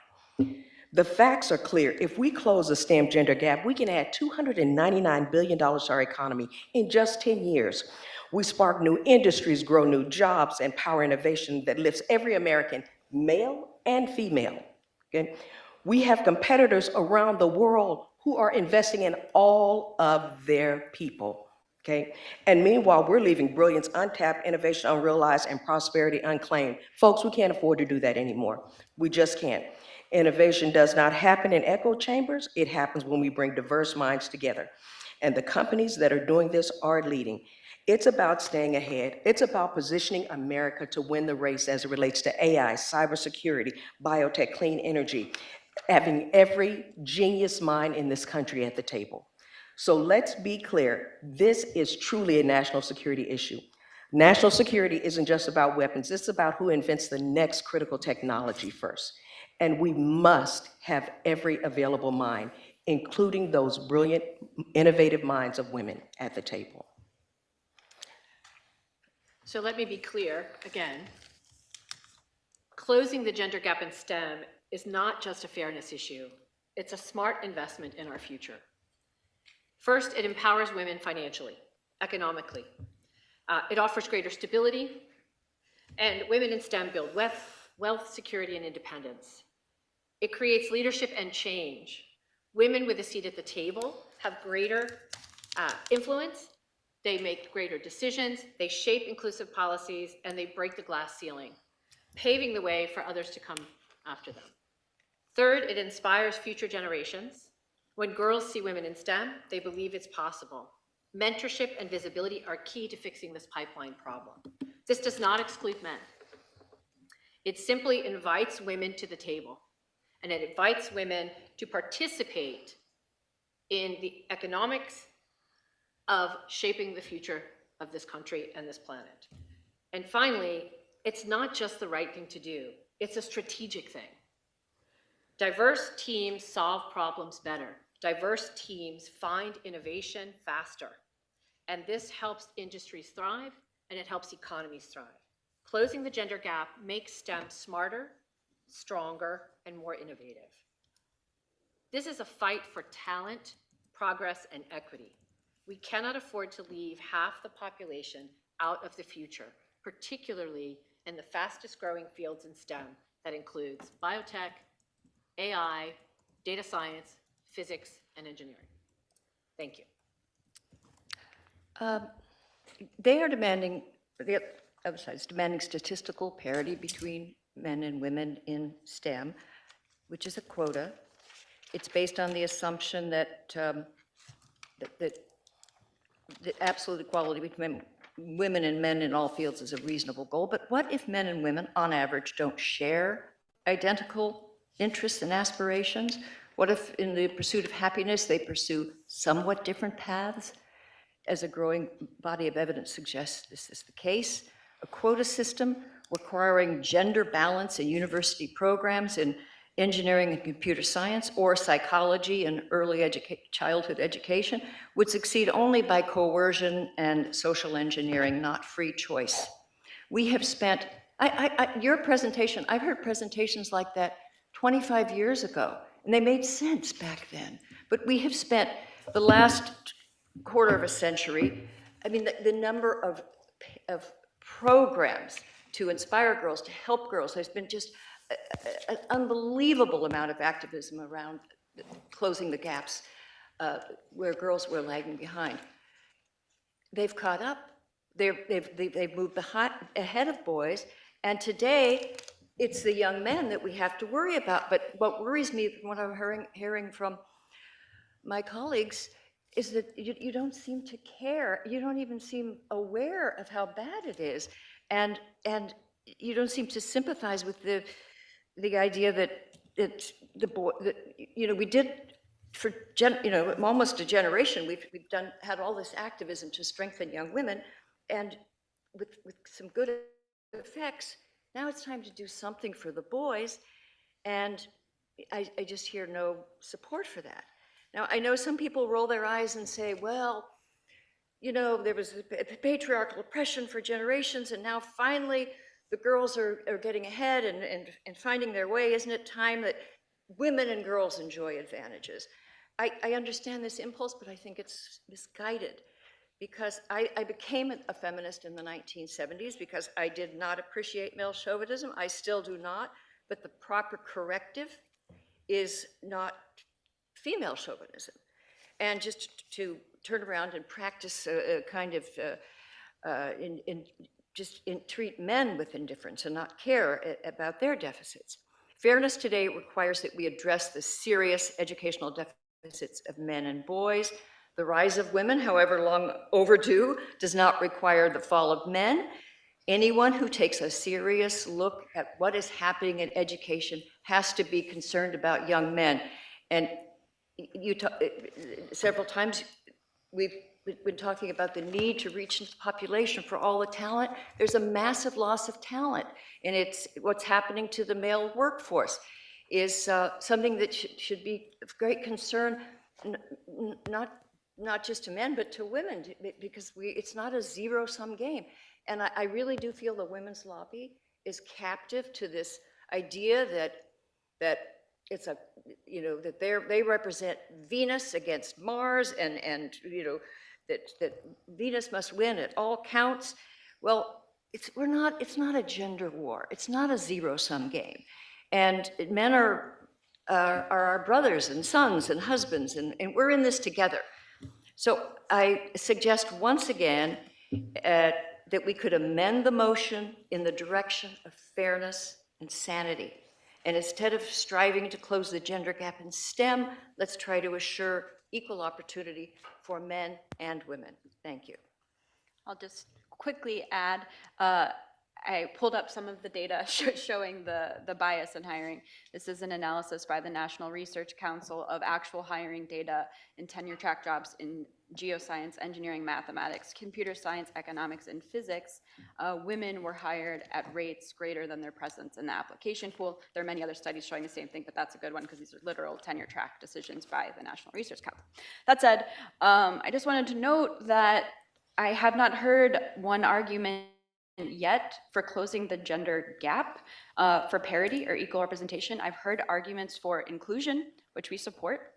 The facts are clear. If we close the STEM gender gap, we can add $299 billion to our economy in just 10 years. We spark new industries, grow new jobs, and power innovation that lifts every American, male and female. Okay? We have competitors around the world who are investing in all of their people. Okay? And meanwhile, we're leaving brilliance untapped, innovation unrealized, and prosperity unclaimed. Folks, we can't afford to do that anymore. We just can't. Innovation does not happen in echo chambers. It happens when we bring diverse minds together. And the companies that are doing this are leading. It's about staying ahead. It's about positioning America to win the race as it relates to AI, cybersecurity, biotech, clean energy, having every genius mind in this country at the table. So let's be clear, this is truly a national security issue. National security isn't just about weapons, it's about who invents the next critical technology first. And we must have every available mind, including those brilliant, innovative minds of women at the table. So let me be clear again. Closing the gender gap in STEM is not just a fairness issue. It's a smart investment in our future. First, it empowers women financially, economically. It offers greater stability, and women in STEM build wealth, security, and independence. It creates leadership and change. Women with a seat at the table have greater influence they make greater decisions, they shape inclusive policies, and they break the glass ceiling, paving the way for others to come after them. Third, it inspires future generations. When girls see women in STEM, they believe it's possible. Mentorship and visibility are key to fixing this pipeline problem. This does not exclude men. It simply invites women to the table, and it invites women to participate in the economics of shaping the future of this country and this planet. And finally, it's not just the right thing to do, it's a strategic thing. Diverse teams solve problems better. Diverse teams find innovation faster. And this helps industries thrive, and it helps economies thrive. Closing the gender gap makes STEM smarter, stronger, and more innovative. This is a fight for talent, progress, and equity. We cannot afford to leave half the population out of the future, particularly in the fastest growing fields in STEM that includes biotech, AI, data science, physics, and engineering. Thank you. They are demanding, the other side is demanding statistical parity between men and women in STEM, which is a quota. It's based on the assumption that that absolute equality between women and men in all fields is a reasonable goal. But what if men and women, on average, don't share identical interests and aspirations? What if in the pursuit of happiness, they pursue somewhat different paths? As a growing body of evidence suggests this is the case. A quota system requiring gender balance in university programs in engineering and computer science or psychology and early childhood education would succeed only by coercion and social engineering, not free choice. We have spent, your presentation, I've heard presentations like that 25 years ago, and they made sense back then. But we have spent the last quarter of a century, I mean, the number of programs to inspire girls, to help girls, there's been just an unbelievable amount of activism around closing the gaps where girls were lagging behind. They've caught up, they've moved ahead of boys, and today it's the young men that we have to worry about. But what worries me, what I'm hearing from my colleagues, is that you don't seem to care. You don't even seem aware of how bad it is. And you don't seem to sympathize with the idea that we did for almost a generation, we've had all this activism to strengthen young women, and with some good effects. Now it's time to do something for the boys, and I just hear no support for that. Now, I know some people roll their eyes and say, well, there was patriarchal oppression for generations, and now finally the girls are getting ahead and finding their way. Isn't it time that women and girls enjoy advantages? I understand this impulse, but I think it's misguided, because I became a feminist in the 1970s because I did not appreciate male chauvinism. I still do not, but the proper corrective is not female chauvinism. And just to turn around and practice treat men with indifference and not care about their deficits. Fairness today requires that we address the serious educational deficits of men and boys. The rise of women, however long overdue, does not require the fall of men. Anyone who takes a serious look at what is happening in education has to be concerned about young men. And several times we've been talking about the need to reach into the population for all the talent. There's a massive loss of talent, and it's what's happening to the male workforce is something that should be of great concern, not just to men, but to women, because it's not a zero-sum game. And I really do feel the women's lobby is captive to this idea that it's that they represent Venus against Mars, and that Venus must win at all counts. Well, it's not a gender war. It's not a zero-sum game, and men are our brothers and sons and husbands, and we're in this together. So I suggest once again that we could amend the motion in the direction of fairness and sanity. And instead of striving to close the gender gap in STEM, let's try to assure equal opportunity for men and women. Thank you. I'll just quickly add, I pulled up some of the data showing the bias in hiring. This is an analysis by the National Research Council of actual hiring data in tenure track jobs in geoscience, engineering, mathematics, computer science, economics, and physics. Women were hired at rates greater than their presence in the application pool. There are many other studies showing the same thing, but that's a good one because these are literal tenure track decisions by the National Research Council. That said, I just wanted to note that I have not heard one argument yet for closing the gender gap for parity or equal representation. I've heard arguments for inclusion, which we support,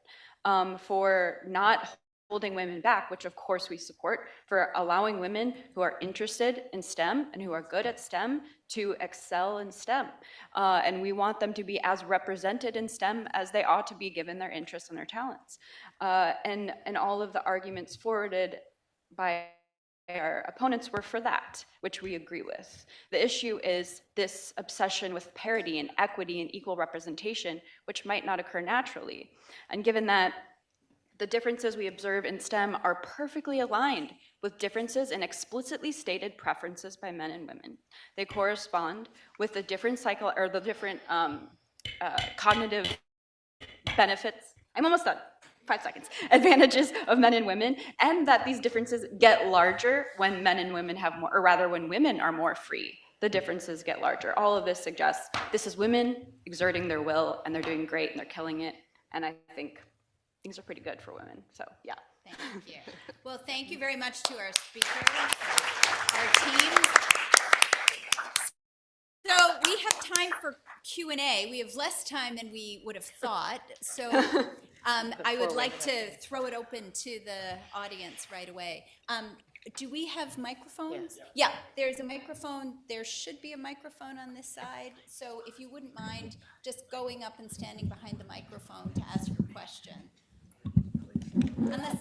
for not holding women back, which of course we support, for allowing women who are interested in STEM and who are good at STEM to excel in STEM. And we want them to be as represented in STEM as they ought to be given their interests and their talents. And all of the arguments forwarded by our opponents were for that, which we agree with. The issue is this obsession with parity and equity and equal representation, which might not occur naturally. And given that the differences we observe in STEM are perfectly aligned with differences in explicitly stated preferences by men and women, they correspond with the different cognitive benefits. I'm almost done. 5 seconds. Advantages of men and women, and that these differences get larger when men and women have more, or rather when women are more free, the differences get larger. All of this suggests this is women exerting their will, and they're doing great, and they're killing it, and I think things are pretty good for women, so yeah. Thank you. Well, thank you very much to our speakers, our team. So we have time for Q&A. We have less time than we would have thought, so I would like to throw it open to the audience right away. Do we have microphones? Yeah, there's a microphone. There should be a microphone on this side. So if you wouldn't mind just going up and standing behind the microphone to ask your question. Unless,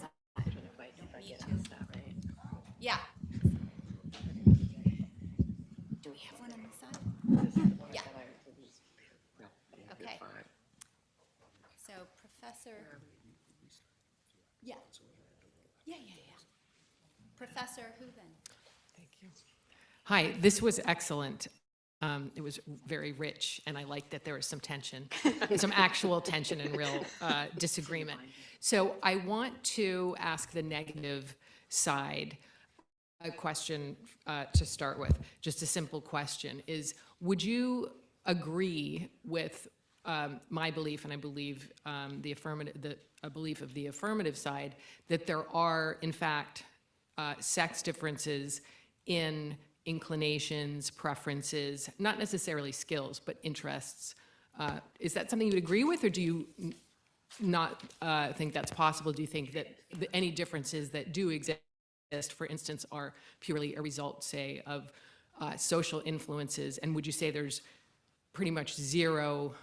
yeah. Do we have one on this side? Yeah. Okay. So Professor. Yeah. Yeah. Professor, who then? Thank you. Hi, this was excellent. It was very rich, and I liked that there was some tension, some actual tension and real disagreement. So I want to ask the negative side a question to start with. Just a simple question is, would you agree with my belief, and I believe a belief of the affirmative side, that there are, in fact, sex differences in inclinations, preferences, not necessarily skills, but interests? Is that something you would agree with, or do you not think that's possible? Do you think that any differences that do exist, for instance, are purely a result, say, of social influences? And would you say there's pretty much zero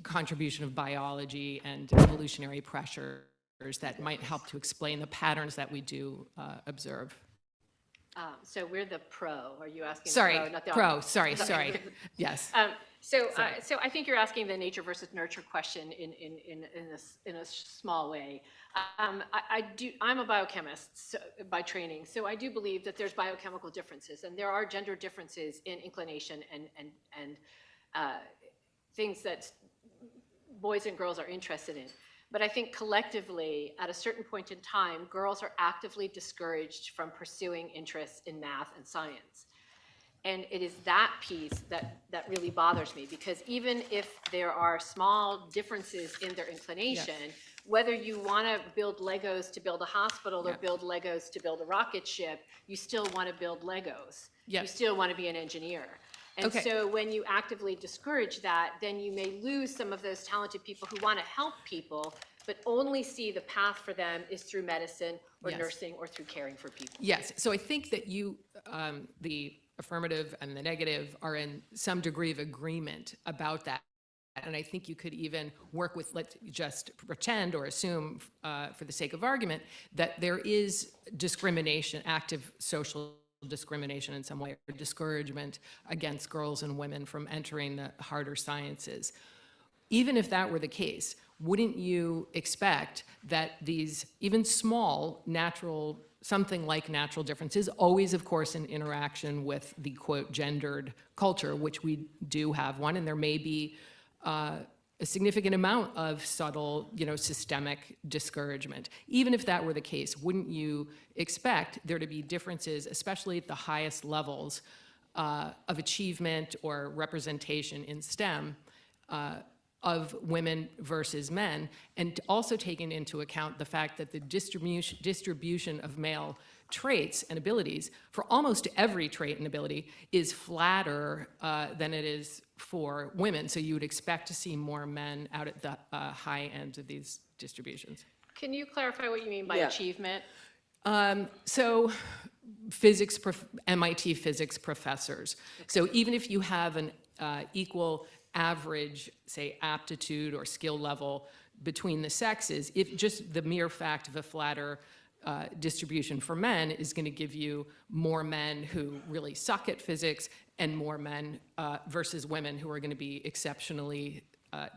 contribution of biology and evolutionary pressures that might help to explain the patterns that we do observe? So we're the pro. Are you asking? Sorry, the pro, not the pro. Sorry. Yes. So I think you're asking the nature versus nurture question in a small way. I'm a biochemist by training, so I do believe that there's biochemical differences, and there are gender differences in inclination and things that boys and girls are interested in. But I think collectively, at a certain point in time, girls are actively discouraged from pursuing interests in math and science. And it is that piece that really bothers me, because even if there are small differences in their inclination, whether you want to build Legos to build a hospital or build Legos to build a rocket ship, you still want to build Legos. You still want to be an engineer. And so when you actively discourage that, then you may lose some of those talented people who want to help people, but only see the path for them is through medicine or nursing or through caring for people. Yes. So I think that you, the affirmative and the negative, are in some degree of agreement about that. and I think you could even work with, let's just pretend or assume for the sake of argument, that there is discrimination, active social discrimination in some way, or discouragement against girls and women from entering the harder sciences. Even if that were the case, wouldn't you expect that these even small natural, something like natural differences, always of course in interaction with the quote gendered culture, which we do have one, and there may be a significant amount of subtle, systemic discouragement. Even if that were the case, wouldn't you expect there to be differences, especially at the highest levels of achievement or representation in STEM, of women versus men, and also taking into account the fact that the distribution of male traits and abilities for almost every trait and ability is flatter than it is for women. So you would expect to see more men out at the high end of these distributions. Can you clarify what you mean by achievement? So MIT physics professors. So even if you have an equal average, say, aptitude or skill level between the sexes, if just the mere fact of a flatter distribution for men is going to give you more men who really suck at physics and more men versus women who are going to be exceptionally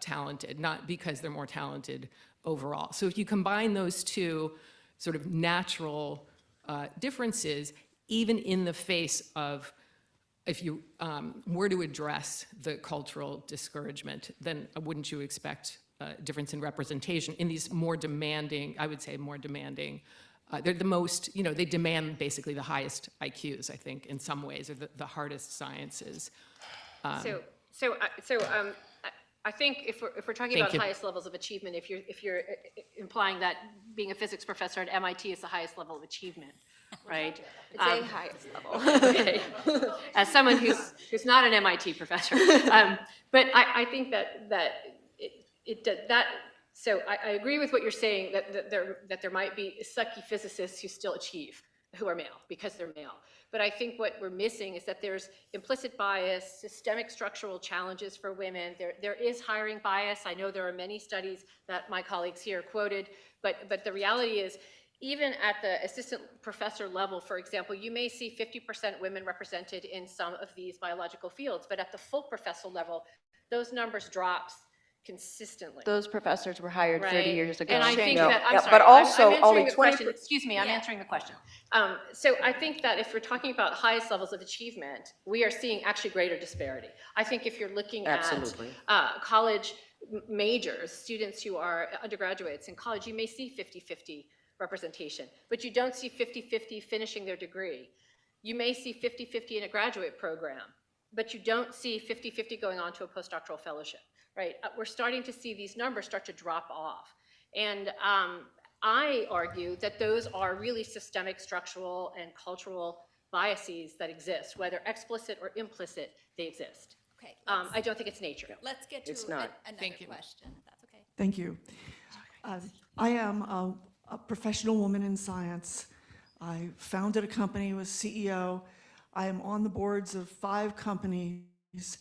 talented, not because they're more talented overall. So if you combine those two sort of natural differences, even in the face of, if you were to address the cultural discouragement, then wouldn't you expect a difference in representation in these more demanding, I would say more demanding, they're the most, they demand basically the highest IQs, I think, in some ways, or the hardest sciences. I think if we're talking about highest levels of achievement, if you're implying that being a physics professor at MIT is the highest level of achievement, right? It's a highest level. Okay. As someone who's not an MIT professor, but I think so I agree with what you're saying, that there might be sucky physicists who still achieve, who are male, because they're male. But I think what we're missing is that there's implicit bias, systemic structural challenges for women. There is hiring bias. I know there are many studies that my colleagues here quoted, but the reality is, even at the assistant professor level, for example, you may see 50% women represented in some of these biological fields, but at the full professor level, those numbers drops consistently. Those professors were hired 30 years ago. And I think No, that, I'm yeah, sorry, but also I'm only answering the 20%. question. Excuse me, I'm answering the question. So I think that if we're talking about highest levels of achievement, we are seeing actually greater disparity. I think if you're looking Absolutely. at college majors, students who are undergraduates in college, you may see 50-50 representation, but you don't see 50-50 finishing their degree. You may see 50-50 in a graduate program, but you don't see 50-50 going on to a postdoctoral fellowship, right? We're starting to see these numbers start to drop off. And I argue that those are really systemic, structural, and cultural biases that exist, whether explicit or implicit, they exist. Okay, I don't think it's nature. let's get to It's not. another Thank you. question, if that's okay. Thank you. I am a professional woman in science. I founded a company, was CEO. I am on the boards of 5 companies.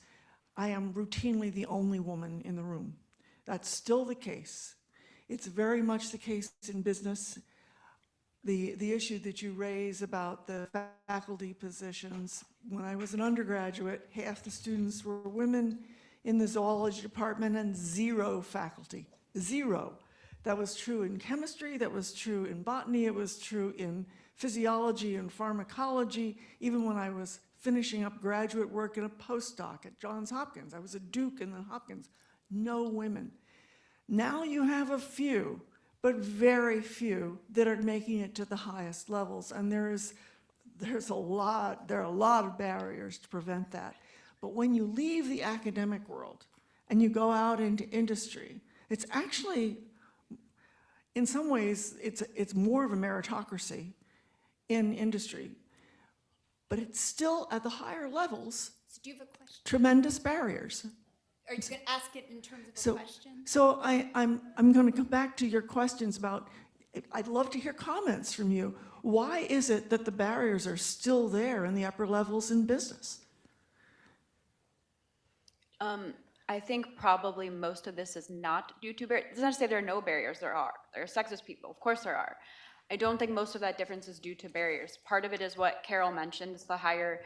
I am routinely the only woman in the room. That's still the case. It's very much the case in business. The issue that you raise about the faculty positions, when I was an undergraduate, half the students were women in the zoology department and 0 faculty, 0. That was true in chemistry, that was true in botany, it was true in physiology and pharmacology. Even when I was finishing up graduate work in a postdoc at Johns Hopkins, I was a Duke and then Hopkins, no women. Now you have a few, but very few that are making it to the highest levels, and there are a lot of barriers to prevent that. But when you leave the academic world and you go out into industry, it's actually, in some ways, it's more of a meritocracy in industry, but it's still at the higher levels, So do you have a question? tremendous barriers. Are you going to ask it in terms of a So, question? so I'm going to come back to your questions about, I'd love to hear comments from you. Why is it that the barriers are still there in the upper levels in business? I think probably most of this is not due to barriers. It's not to say there are no barriers, there are. There are sexist people, of course there are. I don't think most of that difference is due to barriers. Part of it is what Carol mentioned, it's the higher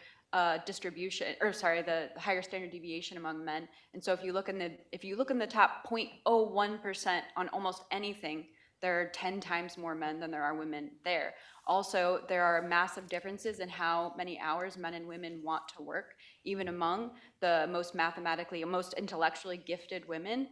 distribution, or sorry, the higher standard deviation among men. And so if you look in the top 0.01% on almost anything, there are 10 times more men than there are women there. Also, there are massive differences in how many hours men and women want to work. Even among the most mathematically, most intellectually gifted women,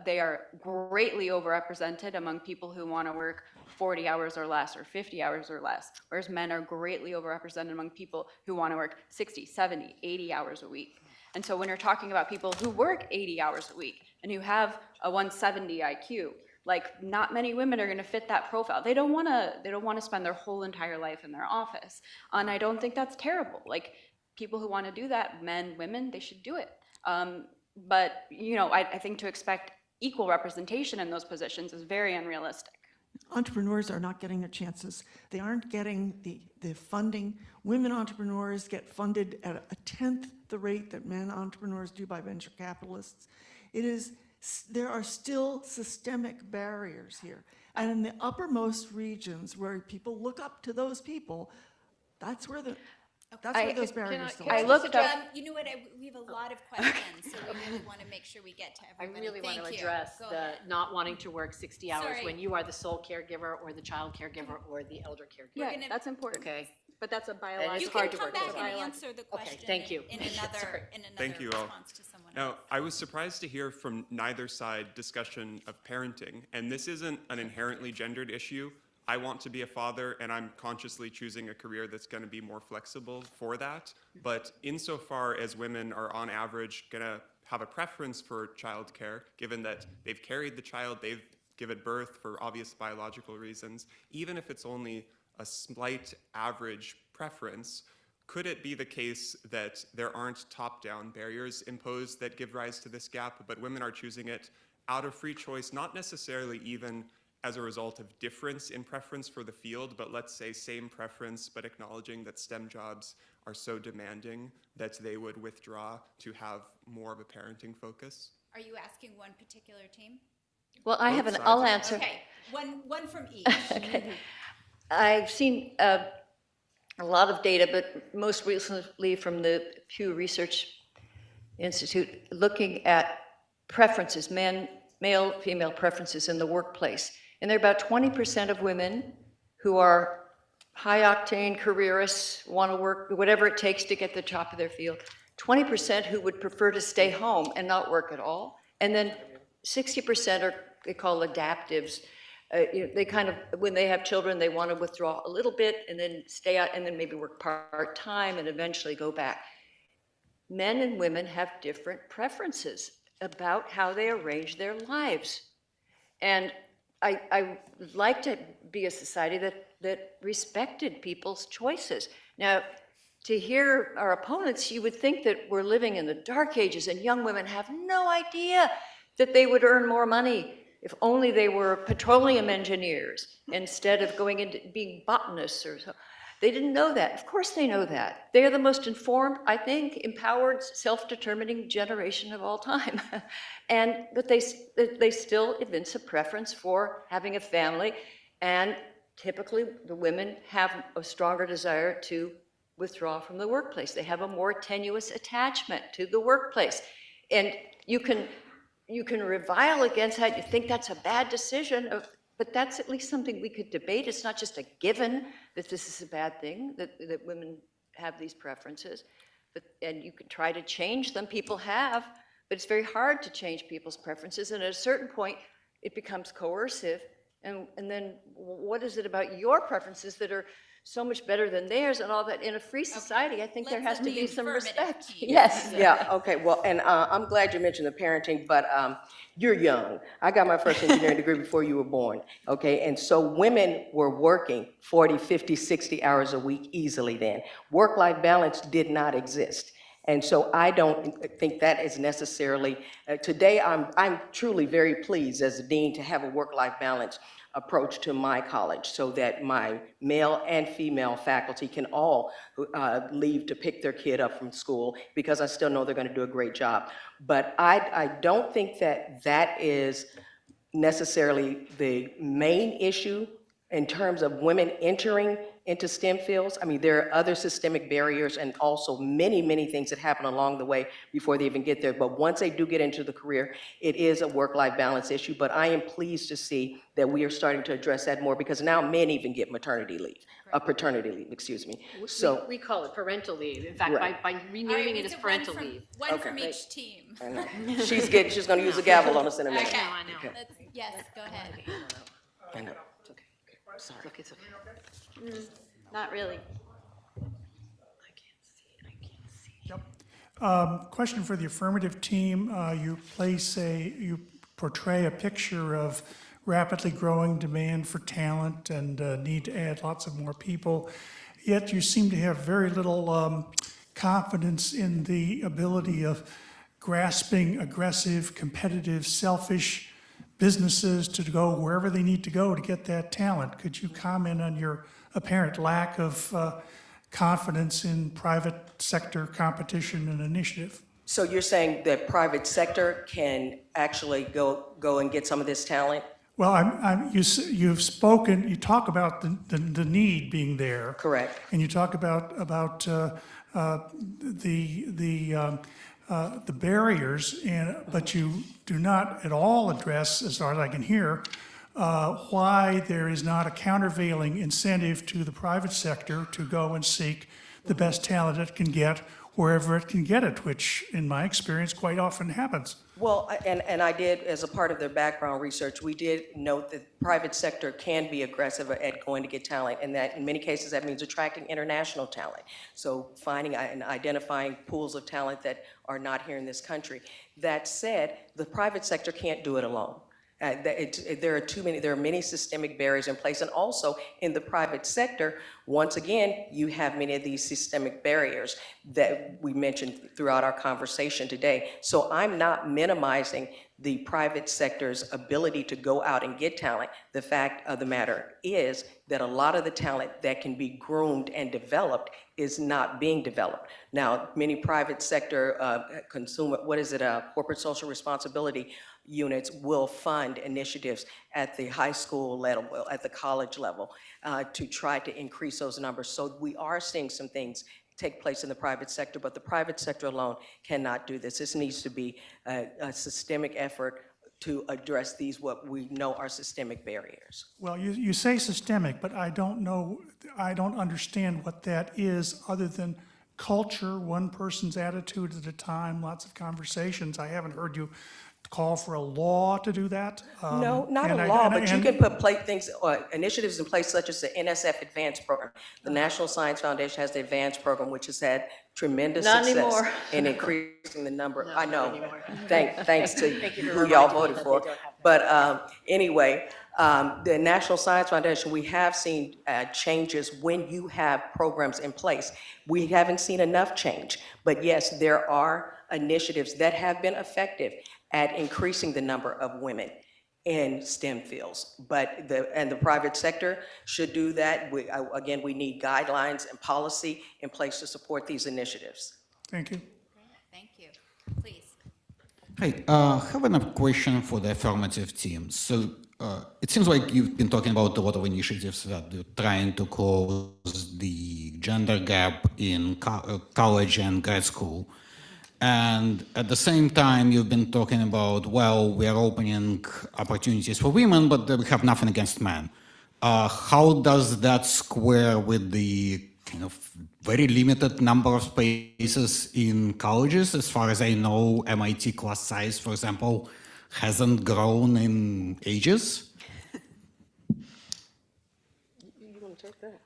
they are greatly overrepresented among people who want to work 40 hours or less or 50 hours or less, whereas men are greatly overrepresented among people who want to work 60, 70, 80 hours a week. And so when you're talking about people who work 80 hours a week and who have a 170 IQ, like, not many women are going to fit that profile. They don't want to spend their whole entire life in their office. And I don't think that's terrible. Like, people who want to do that, men, women, they should do it. But, you know, I think to expect equal representation in those positions is very unrealistic. Entrepreneurs are not getting their chances. They aren't getting the funding. Women entrepreneurs get funded at a tenth the rate that men entrepreneurs do by venture capitalists. There are still systemic barriers here. And in the uppermost regions where people look up to those people, that's where those barriers still I exist. looked up. You know what, we have a lot of questions, so we really want to make sure we get to I everybody. really want to Thank you. address Go the ahead. not wanting to work 60 hours Sorry. when you are the sole caregiver or the child caregiver or the elder caregiver. Yeah, gonna- that's important. Okay. But that's a it's You biological. can hard to come work back with and that. answer the question thank you. in Sorry. another Thank you all. response to someone Now, else. I was surprised to hear from neither side discussion of parenting, and this isn't an inherently gendered issue. I want to be a father, and I'm consciously choosing a career that's going to be more flexible for that. But insofar as women are on average going to have a preference for childcare, given that they've carried the child, they've given birth for obvious biological reasons, even if it's only a slight average preference, could it be the case that there aren't top-down barriers imposed that give rise to this gap, but women are choosing it out of free choice, not necessarily even as a result of difference in preference for the field, but let's say same preference, but acknowledging that STEM jobs are so demanding that they would withdraw to have more of a parenting focus? Are you asking one particular team? Well, I have Both an, I'll sides. answer. Okay, one from each. Okay. I've seen a lot of data, but most recently from the Pew Research Institute, looking at preferences, male, female preferences in the workplace. And there are about 20% of women who are high-octane careerists, want to work whatever it takes to get the top of their field. 20% who would prefer to stay home and not work at all. And then 60% are, they call adaptives. They kind of, when they have children, they want to withdraw a little bit and then stay out and then maybe work part-time and eventually go back. Men and women have different preferences about how they arrange their lives. And I would like to be a society that respected people's choices. Now, to hear our opponents, you would think that we're living in the dark ages and young women have no idea that they would earn more money if only they were petroleum engineers instead of going into being botanists or so. They didn't know that. Of course they know that. They are the most informed, I think, empowered, self-determining generation of all time. But they still evince a preference for having a family, and typically the women have a stronger desire to withdraw from the workplace. They have a more tenuous attachment to the workplace. And you can revile against that, you think that's a bad decision, but that's at least something we could debate. It's not just a given that this is a bad thing, that women have these preferences. And you could try to change them, people have, but it's very hard to change people's preferences. And at a certain point, it becomes coercive. And then what is it about your preferences that are so much better than theirs and all that? In a free society, I think there has Let's to let be the some affirmative respect. team. Yes. Yeah, okay, well, and I'm glad you mentioned the parenting, but you're young. I got my first engineering degree before you were born, okay? And so women were working 40, 50, 60 hours a week easily then. Work-life balance did not exist. And so I don't think that is necessarily, today I'm truly very pleased as a dean to have a work-life balance approach to my college so that my male and female faculty can all leave to pick their kid up from school, because I still know they're going to do a great job. But I don't think that that is necessarily the main issue in terms of women entering into STEM fields. I mean, there are other systemic barriers and also many, many things that happen along the way before they even get there. But once they do get into the career, it is a work-life balance issue. But I am pleased to see that we are starting to address that more, because now men even get maternity leave, paternity leave, excuse me. So We call it parental leave. In fact, Right. by renaming it as parental leave. One from Okay. each team. I know. she's going to use a gavel on us in a minute. Okay. I know. Yes, go ahead. I know. It's okay. Sorry. It's okay. Not really. I can't see. Question for the affirmative team. You portray a picture of rapidly growing demand for talent and need to add lots of more people. Yet you seem to have very little confidence in the ability of grasping aggressive, competitive, selfish businesses to go wherever they need to go to get that talent. Could you comment on your apparent lack of confidence in private sector competition and initiative? So you're saying that private sector can actually go and get some of this talent? Well, you've spoken, you talk about the need being there. Correct. And you talk about the barriers, but you do not at all address, as far as I can hear, why there is not a countervailing incentive to the private sector to go and seek the best talent it can get wherever it can get it, which in my experience quite often happens. Well, and I did, as a part of their background research, we did note that private sector can be aggressive at going to get talent, and that in many cases that means attracting international talent. So finding and identifying pools of talent that are not here in this country. That said, the private sector can't do it alone. There are many systemic barriers in place, and also in the private sector, once again, you have many of these systemic barriers that we mentioned throughout our conversation today. So I'm not minimizing the private sector's ability to go out and get talent. The fact of the matter is that a lot of the talent that can be groomed and developed is not being developed. Now, many private sector corporate social responsibility units will fund initiatives at the high school level, at the college level, to try to increase those numbers. So we are seeing some things take place in the private sector, but the private sector alone cannot do this. This needs to be a systemic effort to address these, what we know are systemic barriers. Well, you say systemic, but I don't understand what that is other than culture, one person's attitude at a time, lots of conversations. I haven't heard you call for a law to do that. No, not a law, but you can put initiatives in place such as the NSF Advanced Program. The National Science Foundation has the Advanced Program, which has had tremendous Not success anymore. in increasing the number. I know, thanks to who y'all voted for. But anyway, the National Science Foundation, we have seen changes when you have programs in place. We haven't seen enough change, but yes, there are initiatives that have been effective at increasing the number of women in STEM fields. But the private sector should do that. We need guidelines and policy in place to support these initiatives. Thank you. Thank you. Please. Hi, I have a question for the affirmative team. So it seems like you've been talking about a lot of initiatives that are trying to close the gender gap in college and grad school. And at the same time, you've been talking about, well, we are opening opportunities for women, but we have nothing against men. How does that square with the kind of very limited number of spaces in colleges? As far as I know, MIT class size, for example, hasn't grown in ages. You want to take that?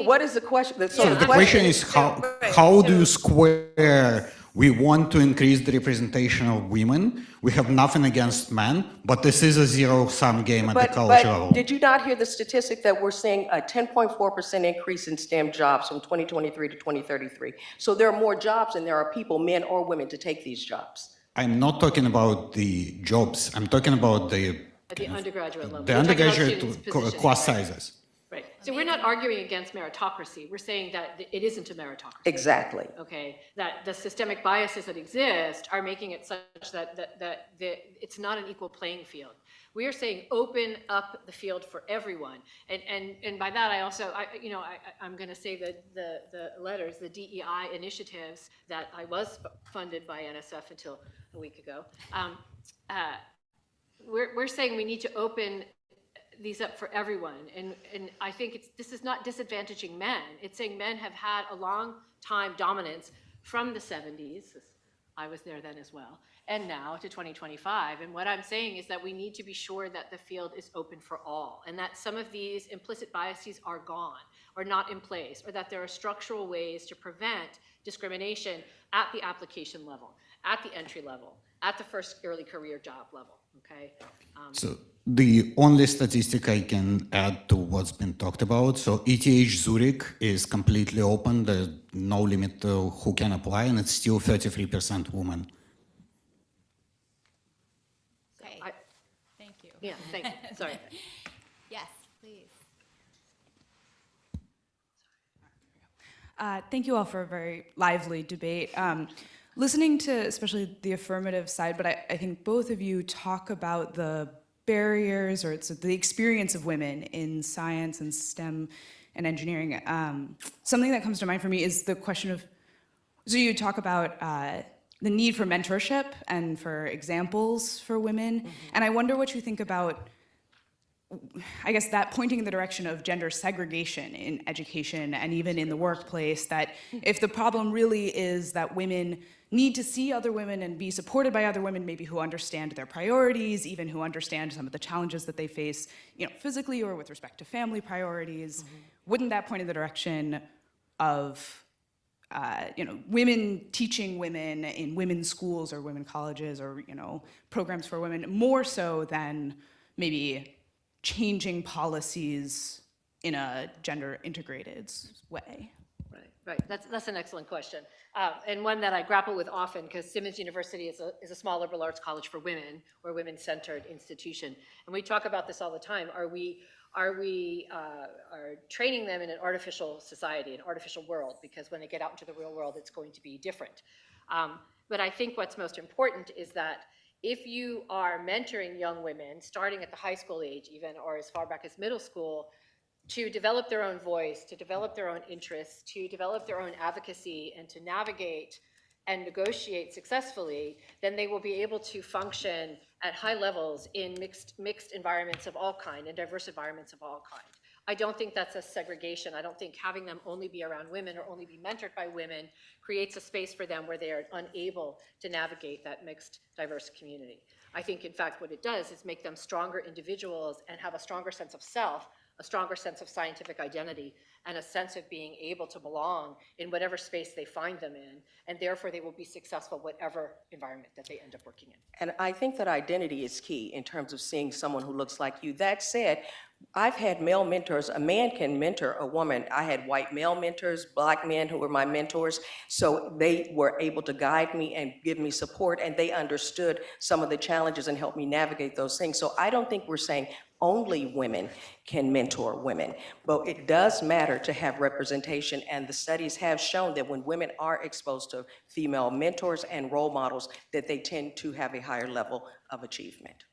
What is the question? So the question is how do you square, we want to increase the representation of women, we have nothing against men, but this is a zero-sum game at the college level. Did you not hear the statistic that we're seeing a 10.4% increase in STEM jobs from 2023 to 2033? So there are more jobs and there are people, men or women, to take these jobs. I'm not talking about the jobs, I'm talking about the at the undergraduate level. The We're talking about undergraduate students' position, class right? sizes. Right. So we're not arguing against meritocracy. We're saying that it isn't a meritocracy. Exactly. Okay, that the systemic biases that exist are making it such that it's not an equal playing field. We are saying open up the field for everyone, and by that I'm going to say that the letters, the DEI initiatives that I was funded by NSF until a week ago. We're saying we need to open these up for everyone, and I think this is not disadvantaging men. It's saying men have had a long time dominance from the 70s, I was there then as well, and now to 2025. And what I'm saying is that we need to be sure that the field is open for all, and that some of these implicit biases are gone or not in place, or that there are structural ways to prevent discrimination at the application level, at the entry level, at the first early career job level, okay? So the only statistic I can add to what's been talked about, so ETH Zurich is completely open, there's no limit to who can apply, and it's still 33% women. Okay, thank you. Yeah, thank you, sorry. Yes, please. Thank you all for a very lively debate. Listening to especially the affirmative side, but I think both of you talk about the barriers or it's the experience of women in science and STEM and engineering. Something that comes to mind for me is the question of, so you talk about the need for mentorship and for examples for women, and I wonder what you think about, I guess, that pointing in the direction of gender segregation in education and even in the workplace, that if the problem really is that women need to see other women and be supported by other women, maybe who understand their priorities, even who understand some of the challenges that they face, physically or with respect to family priorities, wouldn't that point in the direction of women teaching women in women's schools or women colleges or, programs for women, more so than maybe changing policies in a gender integrated way? Right. That's an excellent question, and one that I grapple with often, because Simmons University is a small liberal arts college for women, or women-centered institution, and we talk about this all the time. Are we training them in an artificial society, an artificial world? Because when they get out into the real world, it's going to be different. But I think what's most important is that if you are mentoring young women, starting at the high school age even, or as far back as middle school, to develop their own voice, to develop their own interests, to develop their own advocacy, and to navigate and negotiate successfully, then they will be able to function at high levels in mixed environments of all kind, and diverse environments of all kind. I don't think that's a segregation. I don't think having them only be around women or only be mentored by women creates a space for them where they are unable to navigate that mixed, diverse community. I think, in fact, what it does is make them stronger individuals and have a stronger sense of self, a stronger sense of scientific identity, and a sense of being able to belong in whatever space they find them in, and therefore they will be successful whatever environment that they end up working in. And I think that identity is key in terms of seeing someone who looks like you. That said, I've had male mentors. A man can mentor a woman. I had white male mentors, black men who were my mentors, so they were able to guide me and give me support, and they understood some of the challenges and helped me navigate those things. So I don't think we're saying only women can mentor women, but it does matter to have representation, and the studies have shown that when women are exposed to female mentors and role models, that they tend to have a higher level of achievement.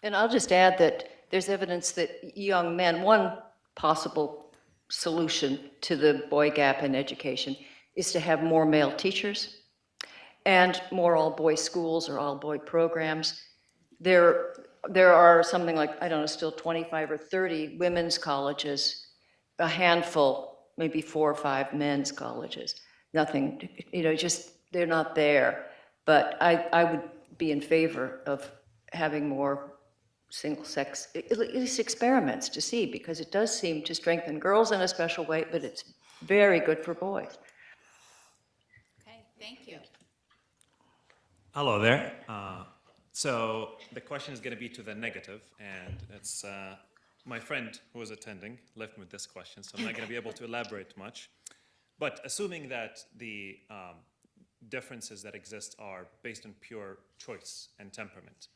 And I'll just add that there's evidence that young men, one possible solution to the boy gap in education is to have more male teachers and more all-boy schools or all-boy programs. There are something like, I don't know, still 25 or 30 women's colleges, a handful, maybe 4 or 5 men's colleges. Nothing, just they're not there. But I would be in favor of having more single-sex, at least experiments to see, because it does seem to strengthen girls in a special way, but it's very good for boys. Okay, thank you. Hello there. So the question is going to be to the negative, and it's my friend who was attending left me with this question, so I'm not going to be able to elaborate much. But assuming that the differences that exist are based on pure choice and temperament,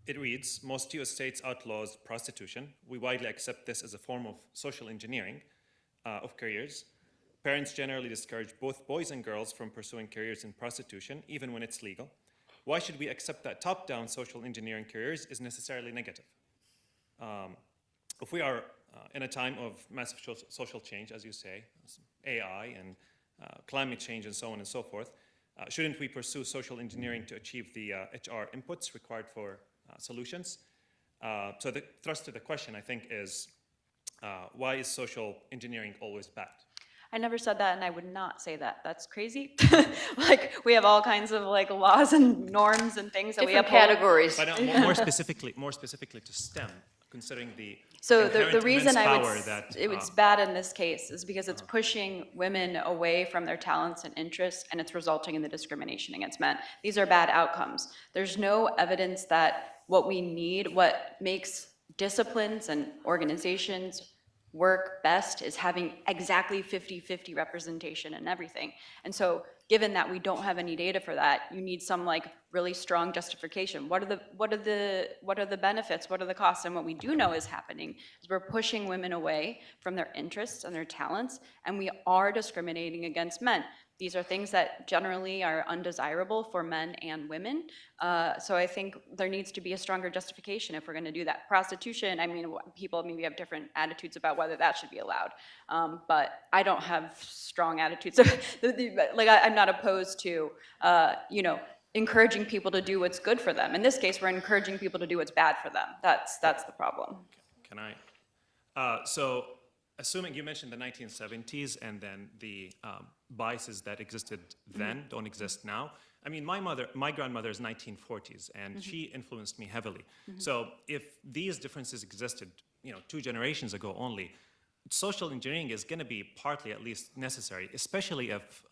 It reads, most US states outlaws prostitution. We widely accept this as a form of social engineering of careers. Parents generally discourage both boys and girls from pursuing careers in prostitution, even when it's legal. Why should we accept that top-down social engineering careers is necessarily negative? If we are in a time of massive social change, as you say, AI and climate change and so on and so forth, shouldn't we pursue social engineering to achieve the HR inputs required for solutions? So the thrust of the question, I think, is why is social engineering always bad? I never said that, and I would not say that. That's crazy. Like, we have all kinds of like laws and norms and things that we Different uphold. categories. But more specifically to STEM, considering the So inherent the reason immense I power would, that it was bad in this case is because it's pushing women away from their talents and interests, and it's resulting in the discrimination against men. These are bad outcomes. There's no evidence that what we need, what makes disciplines and organizations work best is having exactly 50-50 representation in everything. And so given that we don't have any data for that, you need some like really strong justification. What are the benefits? What are the costs? And what we do know is happening is we're pushing women away from their interests and their talents, and we are discriminating against men. These are things that generally are undesirable for men and women. So I think there needs to be a stronger justification if we're going to do that. Prostitution, I mean, people maybe have different attitudes about whether that should be allowed. But I don't have strong attitudes. Like, I'm not opposed to, encouraging people to do what's good for them. In this case, we're encouraging people to do what's bad for them. That's the problem. Can I? So, assuming you mentioned the 1970s and then the biases that existed then don't exist now. I mean, my grandmother is 1940s, and she influenced me heavily. So, if these differences existed, 2 generations ago only, social engineering is going to be partly, at least, necessary, especially if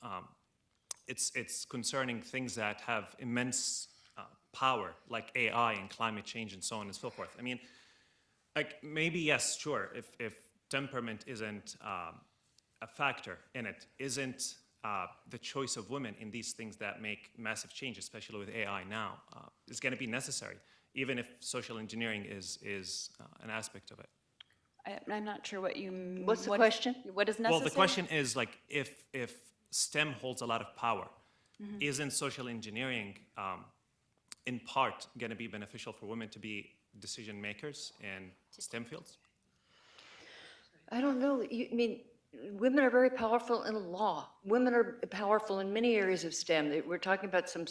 it's concerning things that have immense power, like AI and climate change and so on and so forth. I mean, like, maybe, yes, sure, if temperament isn't a factor in it, isn't the choice of women in these things that make massive change, especially with AI now, is going to be necessary, even if social engineering is an aspect of it. I'm not sure what you mean. What's the question? What is necessary? Well, the question is, like, if STEM holds a lot of power, isn't social engineering in part going to be beneficial for women to be decision makers in STEM fields? I don't know. I mean, women are very powerful in law. Women are powerful in many areas of STEM. We're talking about some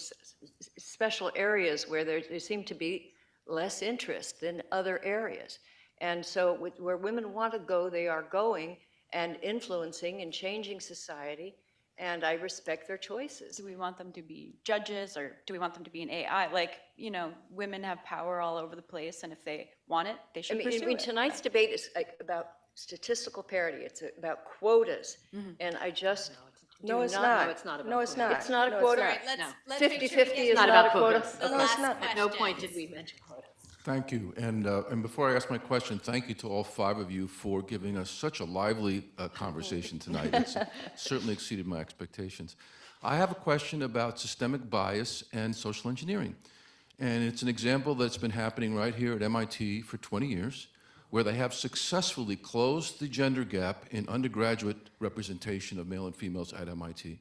special areas where there seem to be less interest than other areas. And so where women want to go, they are going and influencing and changing society. And I respect their choices. Do we want them to be judges, or do we want them to be an AI? Like, women have power all over the place, and if they want it, they should pursue it. Tonight's debate is about statistical parity. It's about quotas. And I just No, it's not. No, it's not about No, it's not. It's not a No, it's quota. not. All right, let's make sure we 50-50 get is Not not a about quota. quotas. the Okay. last At no point questions. did we mention quotas. Thank you. And before I ask my question, thank you to all 5 of you for giving us such a lively conversation tonight. It's certainly exceeded my expectations. I have a question about systemic bias and social engineering. And it's an example that's been happening right here at MIT for 20 years, where they have successfully closed the gender gap in undergraduate representation of male and females at MIT.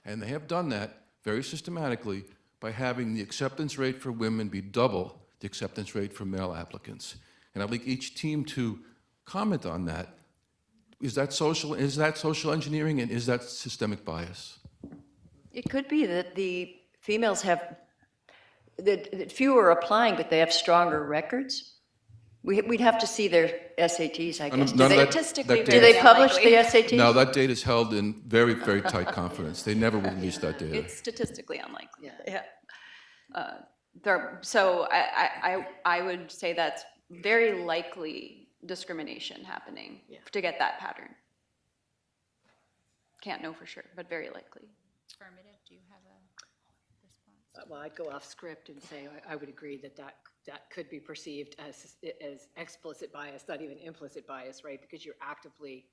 And they have done that very systematically by having the acceptance rate for women be double the acceptance rate for male applicants. And I'd like each team to comment on that. Is that social engineering, and is that systemic bias? It could be that the females have, that fewer are applying, but they have stronger records. We'd have to see their SATs, I guess. Statistically, Do they publish the SATs? No, that data is held in very, very tight confidence. They never release that data. It's statistically unlikely. Yeah. So I would say that's very likely discrimination happening to get that pattern. Can't know for sure, but very likely. Affirmative, do you have a response? Well, I'd go off script and say I would agree that could be perceived as explicit bias, not even implicit bias, right? Because you're actively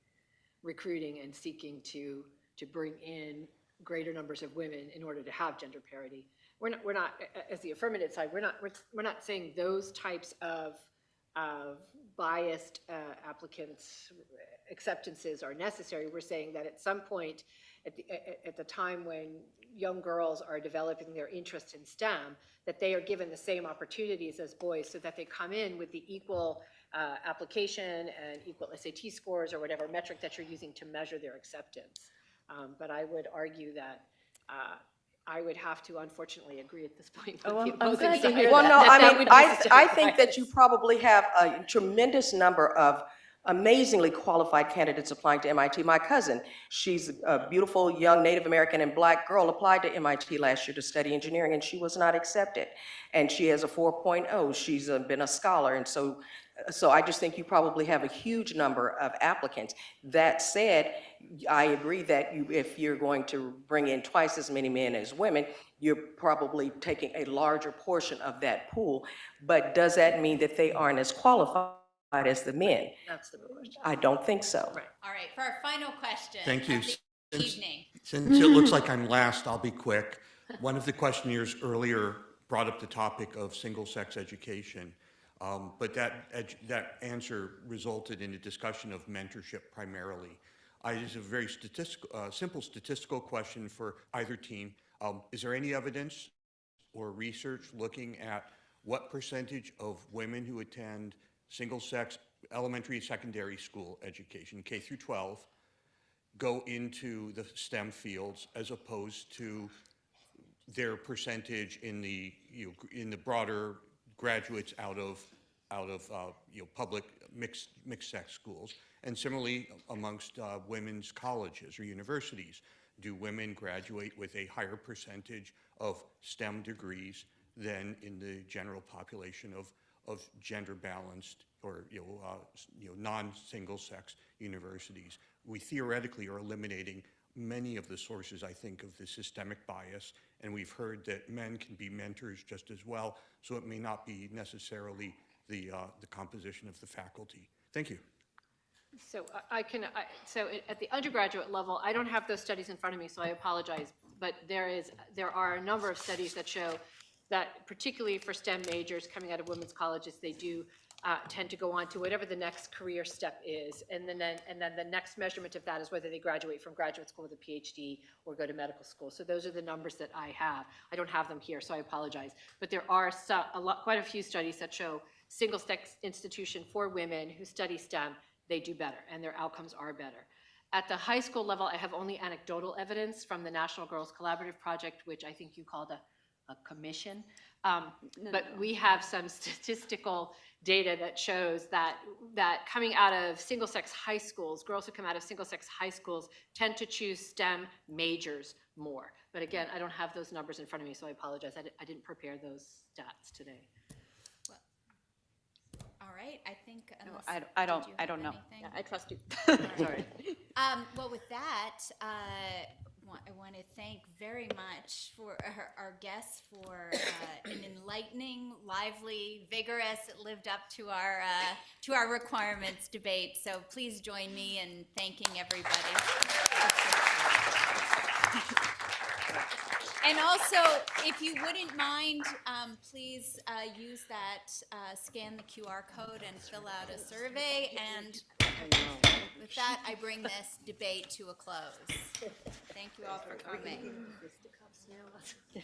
recruiting and seeking to bring in greater numbers of women in order to have gender parity. we're not, as the affirmative side, we're not saying those types of biased applicants acceptances are necessary. We're saying that at some point, at the time when young girls are developing their interest in STEM, that they are given the same opportunities as boys, so that they come in with the equal application and equal SAT scores or whatever metric that you're using to measure their acceptance. But I would argue that I would have to unfortunately agree at this point. Oh, with the I'm opposing glad to side. hear that. Well, no, I That mean, would be I think systemic that you bias. probably have a tremendous number of amazingly qualified candidates applying to MIT. My cousin, she's a beautiful young Native American and Black girl, applied to MIT last year to study engineering, and she was not accepted. And she has a 4.0. She's been a scholar, and so I just think you probably have a huge number of applicants. That said, I agree that if you're going to bring in twice as many men as women, you're probably taking a larger portion of that pool. But does that mean that they aren't as qualified as the men? That's the question. I don't think so. Right. All right, for our final question. Thank you. of the evening. Since it looks like I'm last, I'll be quick. One of the questionnaires earlier brought up the topic of single-sex education, but that answer resulted in a discussion of mentorship primarily. This is a very simple statistical question for either team. Is there any evidence or research looking at what percentage of women who attend single-sex elementary and secondary school education, K through 12, go into the STEM fields as opposed to their percentage in the broader graduates out of public mixed sex schools, and similarly amongst women's colleges or universities, do women graduate with a higher percentage of STEM degrees than in the general population of gender balanced or non-single sex universities? We theoretically are eliminating many of the sources, I think, of the systemic bias, and we've heard that men can be mentors just as well, so it may not be necessarily the composition of the faculty. Thank you. So so at the undergraduate level, I don't have those studies in front of me, so I apologize. But there are a number of studies that show that, particularly for STEM majors coming out of women's colleges, they do tend to go on to whatever the next career step is, and then the next measurement of that is whether they graduate from graduate school with a PhD or go to medical school. So those are the numbers that I have. I don't have them here, so I apologize. But there are quite a few studies that show single-sex institution for women who study STEM, they do better, and their outcomes are better. At the high school level, I have only anecdotal evidence from the National Girls Collaborative Project, which I think you called a commission. But we have some statistical data that shows that coming out of single-sex high schools, girls who come out of single-sex high schools tend to choose STEM majors more. But again, I don't have those numbers in front of me, so I apologize. I didn't prepare those stats today. All right, I think unless. I don't did you have know. anything? Yeah, I trust you. Sorry. Well, with that, I want to thank very much for our guests for an enlightening, lively, vigorous, lived up to our requirements debate. So please join me in thanking everybody. And also, if you wouldn't mind, please use that, scan the QR code and fill out a survey. And with that, I bring this debate to a close. Thank you all for coming.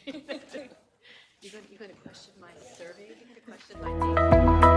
You're going to question my survey? You're going to question my name?